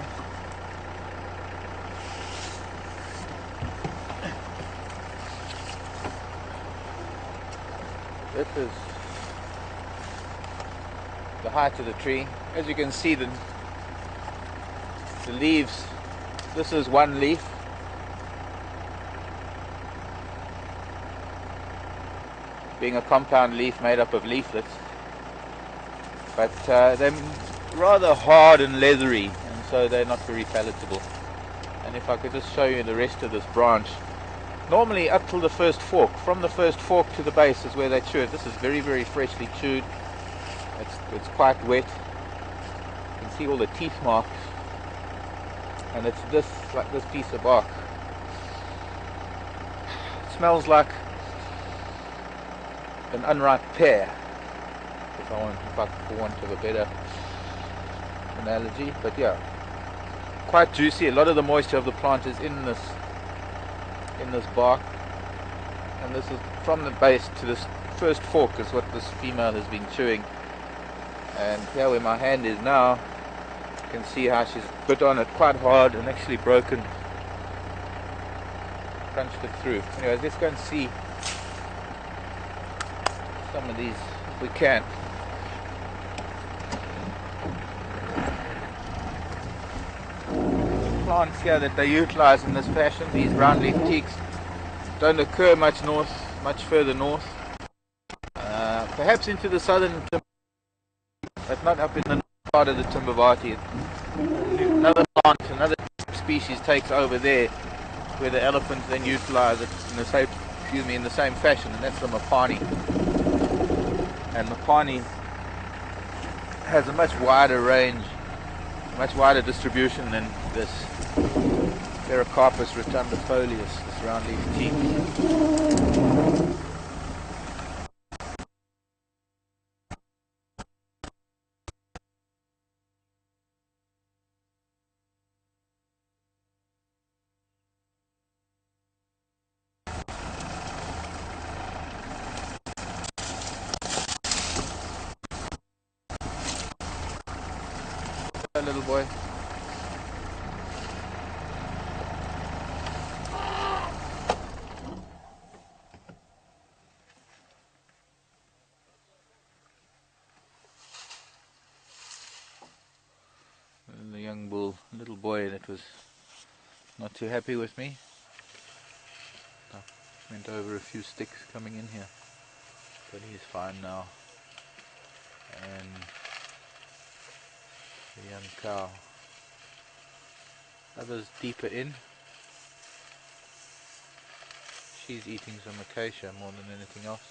This is the height of the tree. As you can see, the leaves, this is one leaf. Being a compound leaf made up of leaflets. But they're rather hard and leathery, and so they're not very palatable. And if I could just show you the rest of this branch. Normally up till the first fork, from the first fork to the base is where they chew it. This is very, very freshly chewed. It's quite wet. You can see all the teeth marks. And it's like this piece of bark. It smells like an unripe pear, for want of a better analogy. But yeah, quite juicy. A lot of the moisture of the plant is in this bark, and this is from the base to this first fork is what this female has been chewing. And here where my hand is now, you can see how she's bit on it quite hard and actually crunched it through. Anyways, let's go and see some of these if we can. Plants here that they utilize in this fashion, these roundleaf teaks, don't occur much further north. Perhaps into the southern timber, but not up in the part of the Timbavati. Another plant, another species takes over there, where the elephants then utilize it in the same fashion, and that's the Mapani. And Mapani has a much wider range, much wider distribution than this Pherocarpus rotundifolius, this roundleaf teak. Little boy. And the young bull, little boy that was not too happy with me. I went over a few sticks coming in here, but he's fine now. And the young cow. Others deeper in. she's eating some acacia more than anything else.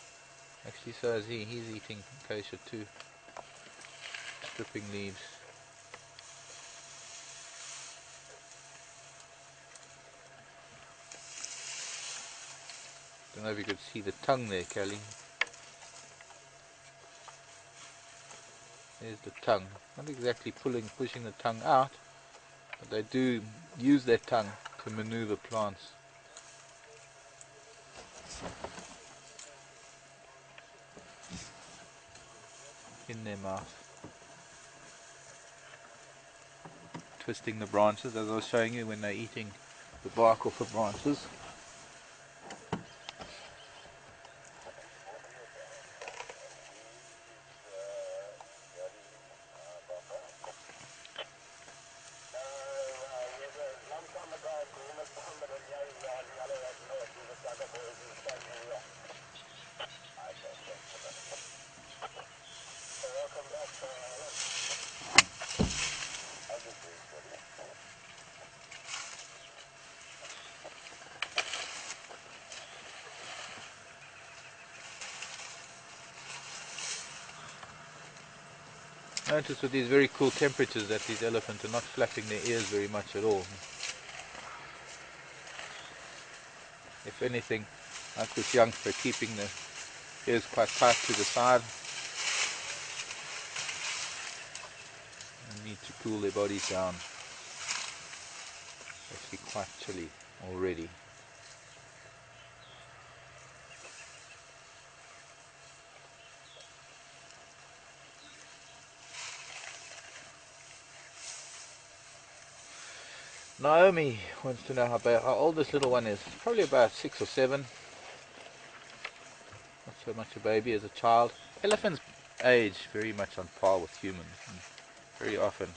Actually, so is he. He's eating acacia too. Stripping leaves. Don't know if you could see the tongue there, Kelly. There's the tongue. Not exactly pushing the tongue out, but they do use their tongue to maneuver plants in their mouth. Twisting the branches, as I was showing you when they're eating the bark off the branches. Notice with these very cool temperatures that these elephants are not flapping their ears very much at all. If anything, like this youngster, keeping the ears quite tight to the side. They need to cool their bodies down. It's actually quite chilly already. Naomi wants to know how old this little one is. Probably about 6 or 7. Not so much a baby as a child. Elephants age very much on par with humans. And very often,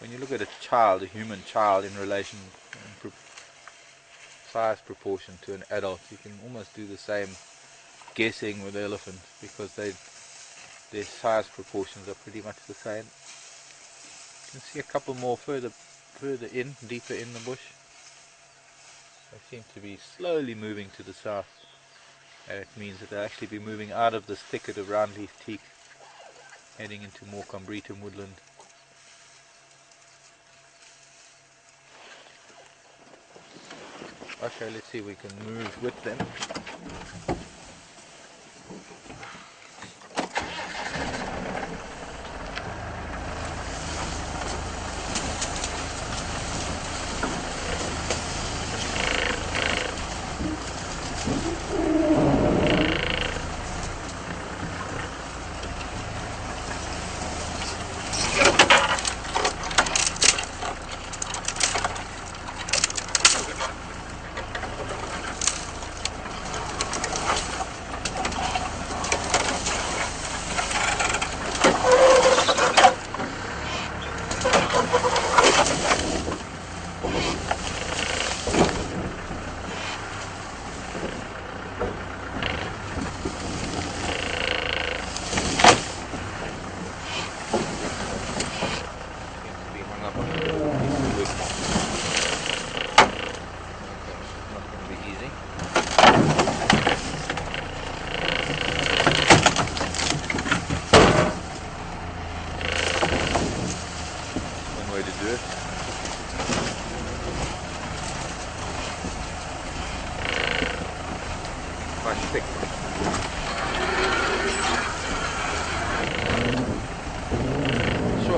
when you look at a child, a human child, in relation, size proportion to an adult, you can almost do the same guessing with elephants because their size proportions are pretty much the same. You can see a couple more further in, deeper in the bush. They seem to be slowly moving to the south. And it means that they'll actually be moving out of this thicket of roundleaf teak, heading into more Combretum woodland. Okay, let's see if we can move with them.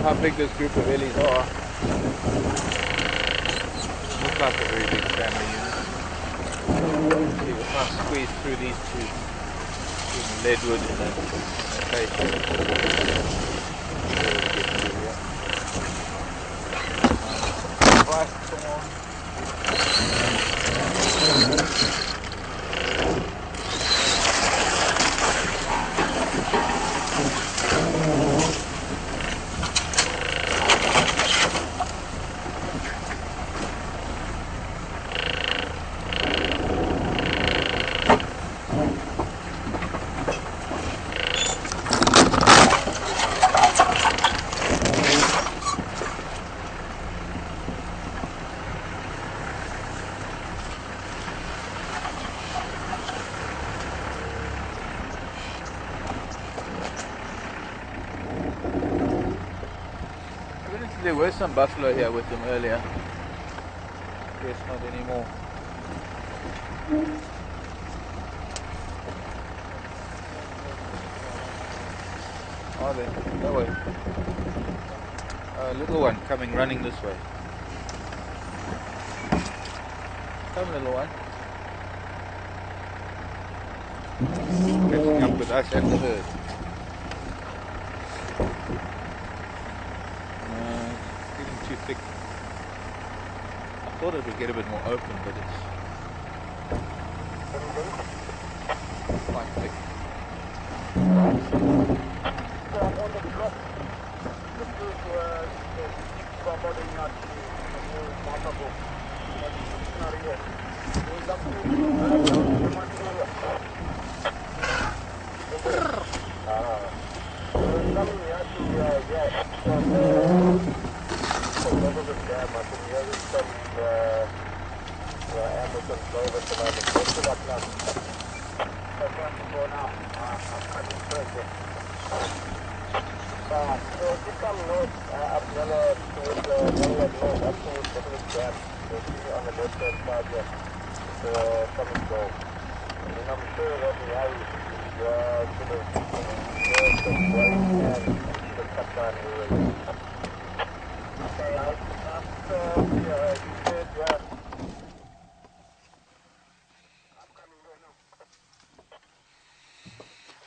How big this group of ellies are. Looks like a very big family unit. See, we can't squeeze through these two leadwood and acacia. Right, come on. There were some buffalo here with them earlier. Guess not anymore. Are they? That way. A little one coming running this way. Come, little one. Catching up with us and the herd. It's getting too thick. I thought it would get a bit more open, but it's quite thick.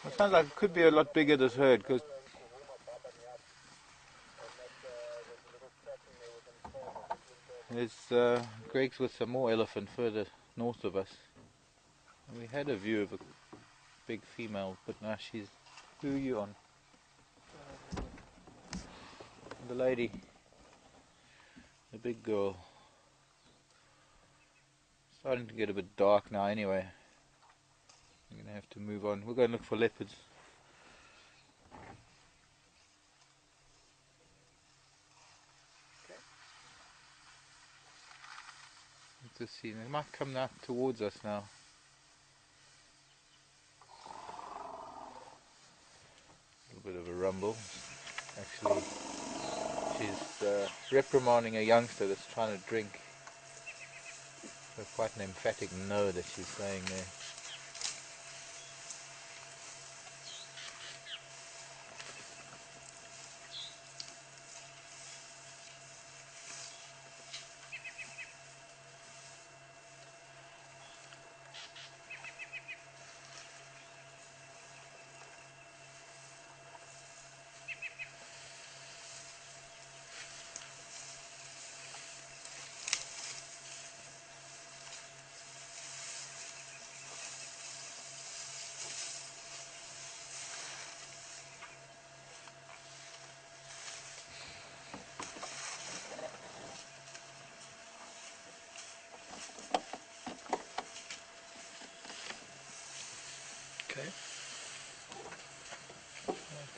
It sounds like it could be a lot bigger, this herd, because there's Greg's with some more elephant further north of us. We had a view of a big female, but now she's... Who are you on? The lady. The big girl. Starting to get a bit dark now anyway. We're going to have to move on. We'll go and look for leopards. Let's see. They might come out towards us now. A little bit of a rumble. Actually, she's reprimanding a youngster that's trying to drink. So quite an emphatic no that she's saying there.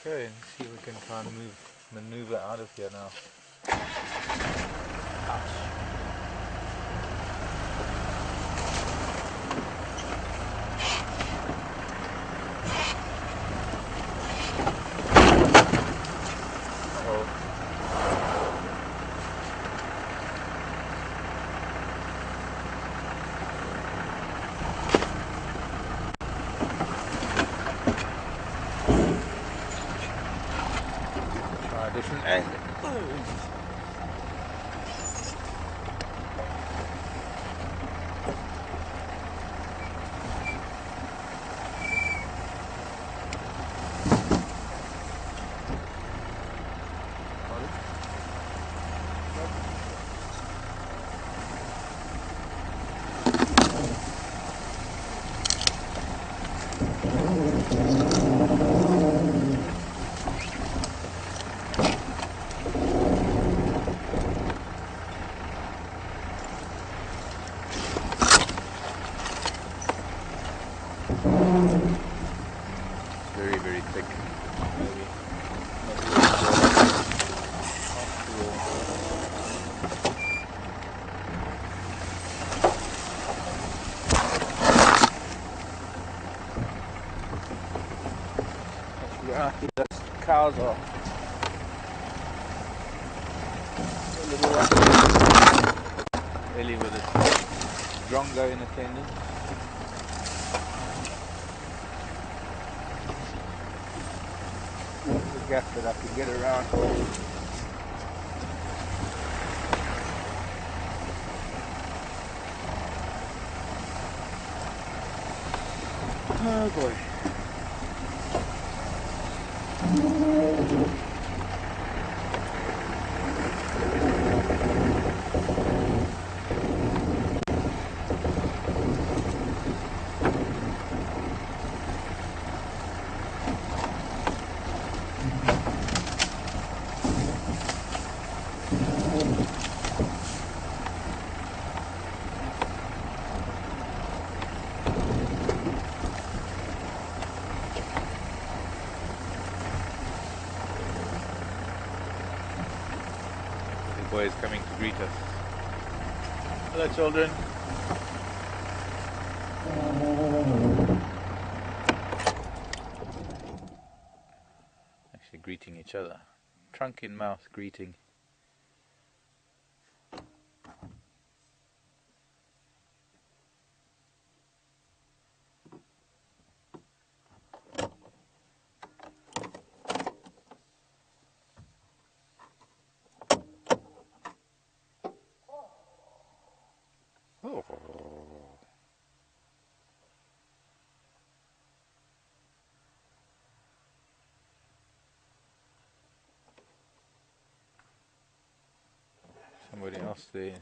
Okay, let's see if we can try and maneuver out of here now. Ouch. Different angle. Very, very thick. Maybe. Those cows are. little one. Ellie with a drongo in attendance. The gap that I can get around. Oh boy. Boy is coming to greet us. Hello children. Actually greeting each other. Trunk in mouth greeting. Oh. Somebody else there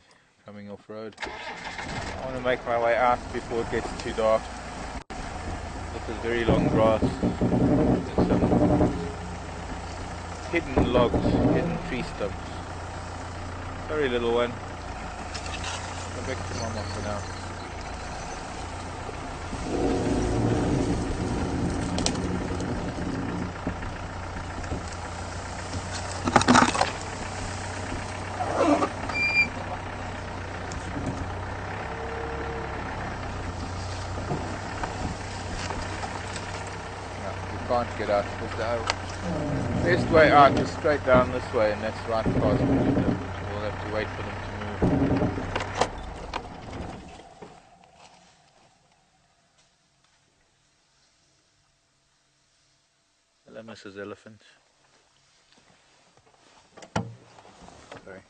coming off road. I want to make my way out before it gets too dark. This is very long grass. There's some hidden logs, hidden tree stumps. Sorry little one. Go back to mama for now. Can't get out. The best way out is straight down this way, and that's right past them. We'll have to wait for them to move. Hello, Mrs. Elephant. Sorry.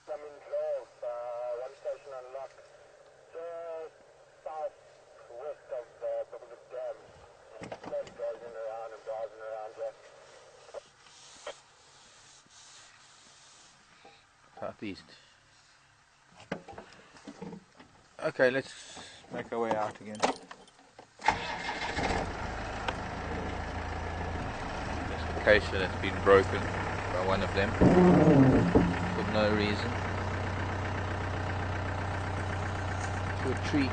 Coming close, one station unlocked. Just southwest of the Public Dam. Slowly driving around and driving around here. Southeast. Okay, let's make our way out again. There's an acacia that's been broken by one of them for no reason. To a tree.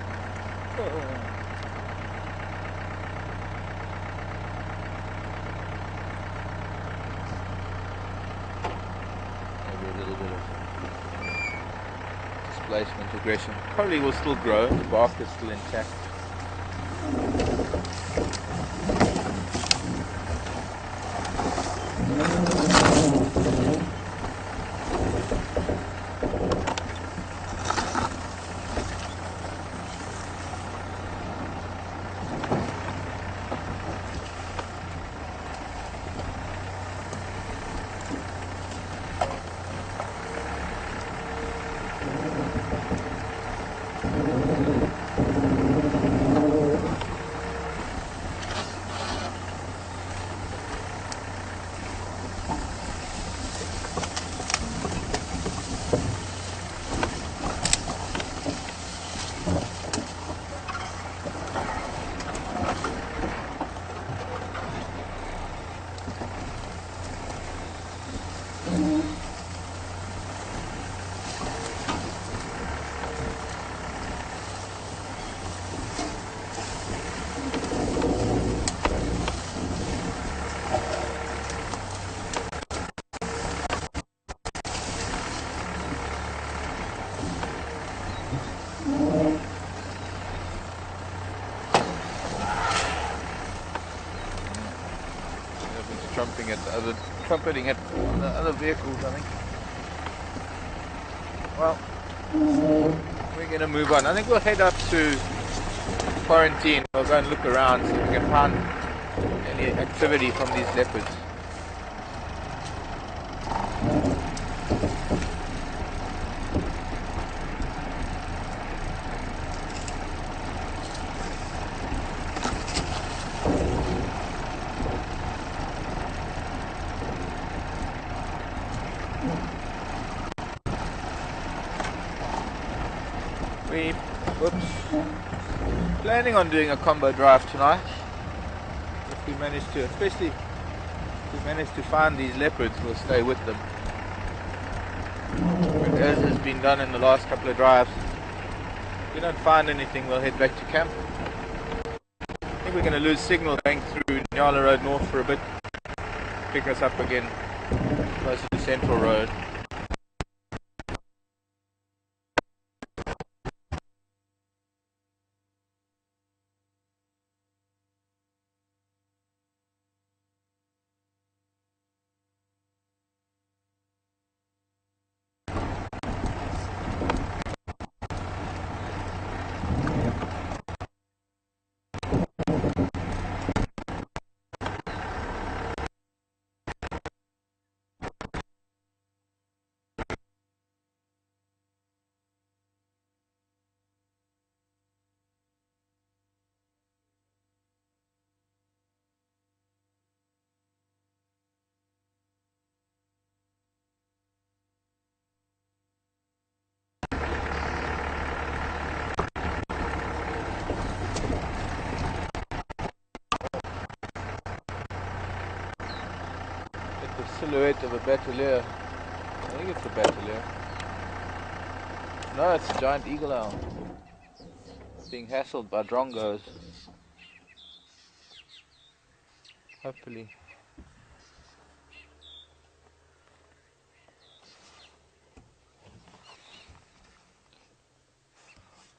Maybe a little bit of displacement, aggression. Probably will still grow. The bark is still intact. It's trumpeting at the other vehicles, I think. Well, we're going to move on. I think we'll head up to quarantine. We'll go and look around, see if we can find any activity from these leopards. Planning on doing a combo drive tonight. If we manage to, especially if we manage to find these leopards, we'll stay with them. But as has been done in the last couple of drives, if we don't find anything, we'll head back to camp. I think we're going to lose signal going through Nyala Road North for a bit. Pick us up again close to the Central Road. Silhouette of a batelier. I think it's a batelier. No, it's a giant eagle owl. It's being hassled by drongos. Hopefully.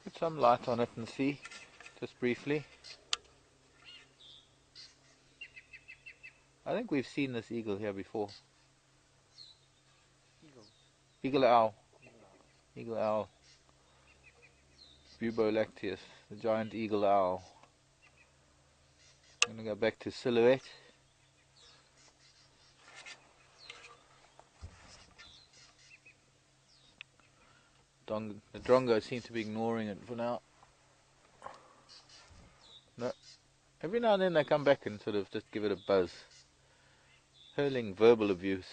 Put some light on it and see, just briefly. I think we've seen this eagle here before. Eagle owl. Eagle owl. Bubolacteus, the giant eagle owl. I'm going to go back to silhouette. The drongos seem to be ignoring it for now. No. Every now and then they come back and sort of just give it a buzz. Hurling verbal abuse.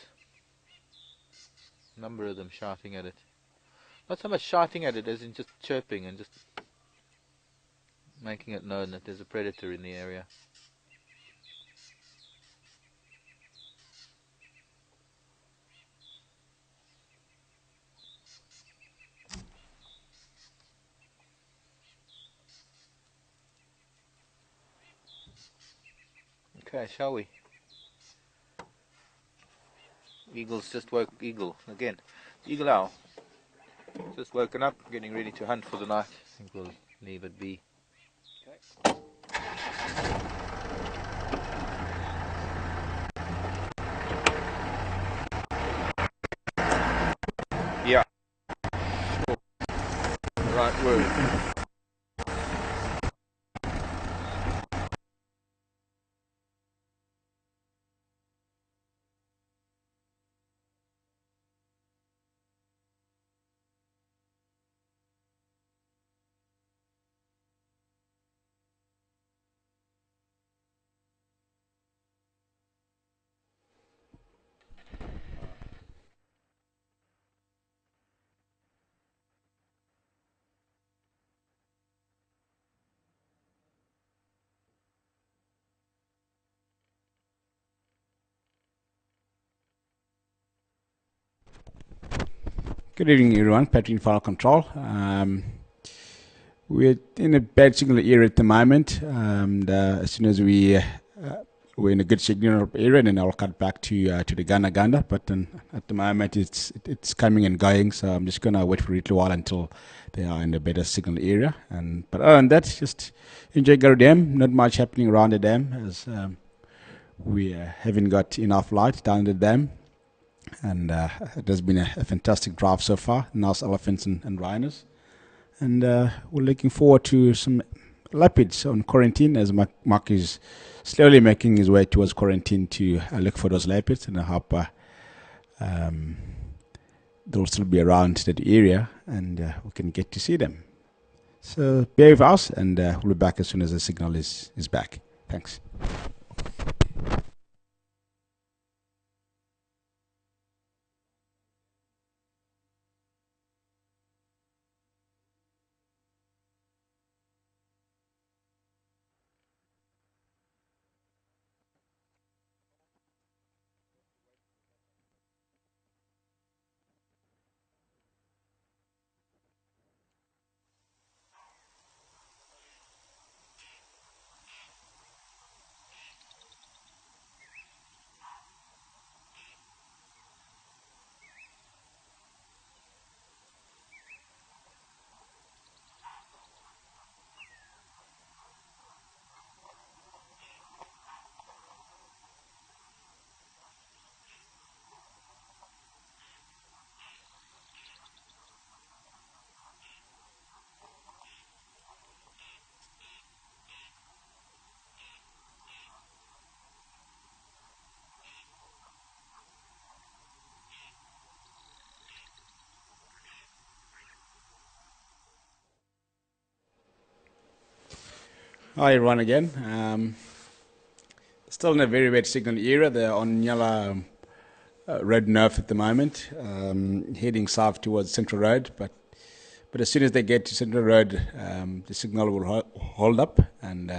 A number of them shouting at it. Not so much shouting at it as in just chirping and just making it known that there's a predator in the area. Okay, shall we? Eagle's just woke. Eagle again. Eagle owl. Just woken up, getting ready to hunt for the night. I think we'll leave it be. Okay. Yeah. Right word. Good evening, everyone. Patrick in File Control. We're in a bad signal area at the moment, and as soon as we we're in a good signal area, and then I'll cut back to the Ganda. But then at the moment, it's coming and going, so I'm just gonna wait for a little while until they are in a better signal area. But other than that, just enjoy Garo Dam. Not much happening around the dam, as we haven't got enough light down the dam. And it has been a fantastic drive so far. Nice elephants and rhinos. And we're looking forward to some leopards on quarantine, as Marc is slowly making his way towards quarantine to look for those leopards. And I hope they'll still be around that area and we can get to see them. So bear with us, and we'll be back as soon as the signal is back. Thanks. Hi everyone again. Still in a very wet signal area. They're on Nyala Road North at the moment, heading south towards Central Road. But as soon as they get to Central Road, the signal will hold up, and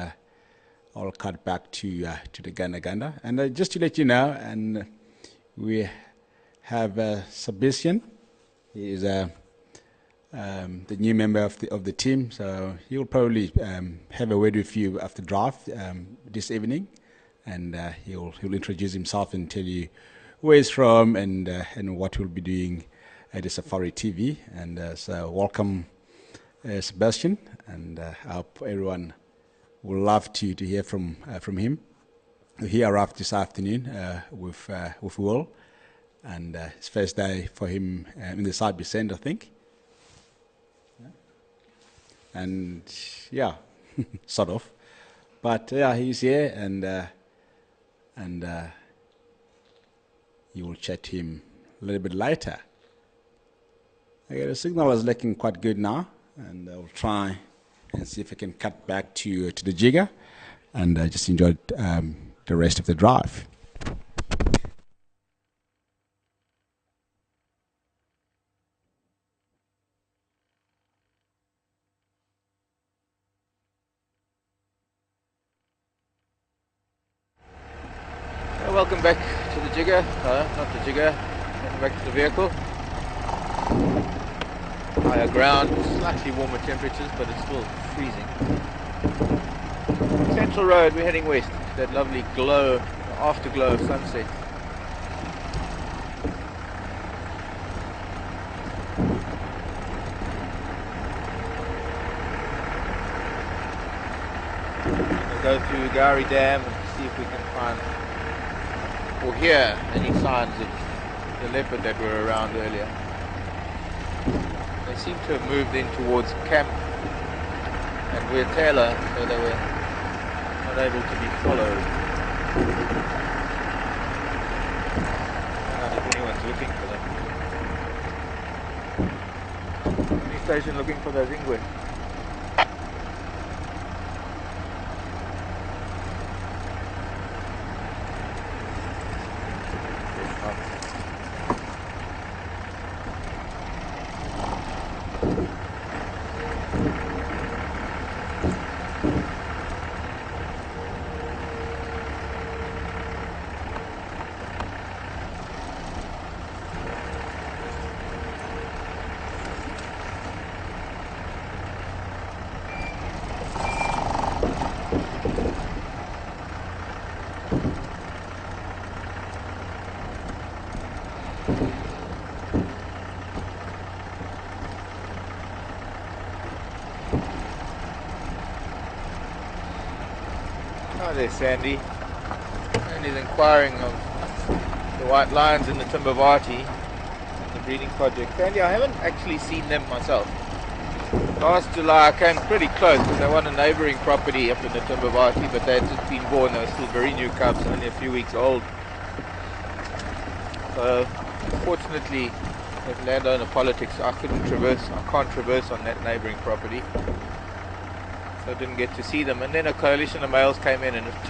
I'll cut back to the Ganda. And just to let you know, and we have Sebastian. He is the new member of the team, so he'll probably have a word with you after draft this evening, and he'll introduce himself and tell you where he's from and what he'll be doing at the Safari TV. And so welcome, Sebastian, and I hope everyone will love to hear from him. He arrived this afternoon with Will, and it's first day for him in the side descent, I think. And yeah, sort of, but yeah, he's here, and you will chat to him a little bit later. Okay, the signal is looking quite good now, and I'll try and see if I can cut back to the jigger, and just enjoy the rest of the drive. Welcome back to the jigger, not the jigger, welcome back to the vehicle. Higher ground, slightly warmer temperatures, but it's still freezing. Central Road, we're heading west, that lovely glow, afterglow of sunset. We'll go through Gari Dam and see if we can find or hear any signs of the leopard that were around earlier. They seem to have moved in towards camp, and we're Taylor, so they were not able to be followed. I don't know if anyone's looking for them. Any station looking for those ingwe? Hi there, Sandy. And he's inquiring of the white lions in the Timbavati and the breeding project. Sandy, I haven't actually seen them myself. Last July I came pretty close because they won a neighbouring property up in the Timbavati, but they had just been born. They were still very new cubs, only a few weeks old. So, fortunately, with landowner politics, I can't traverse on that neighbouring property. So I didn't get to see them. And then a coalition of males came in and chased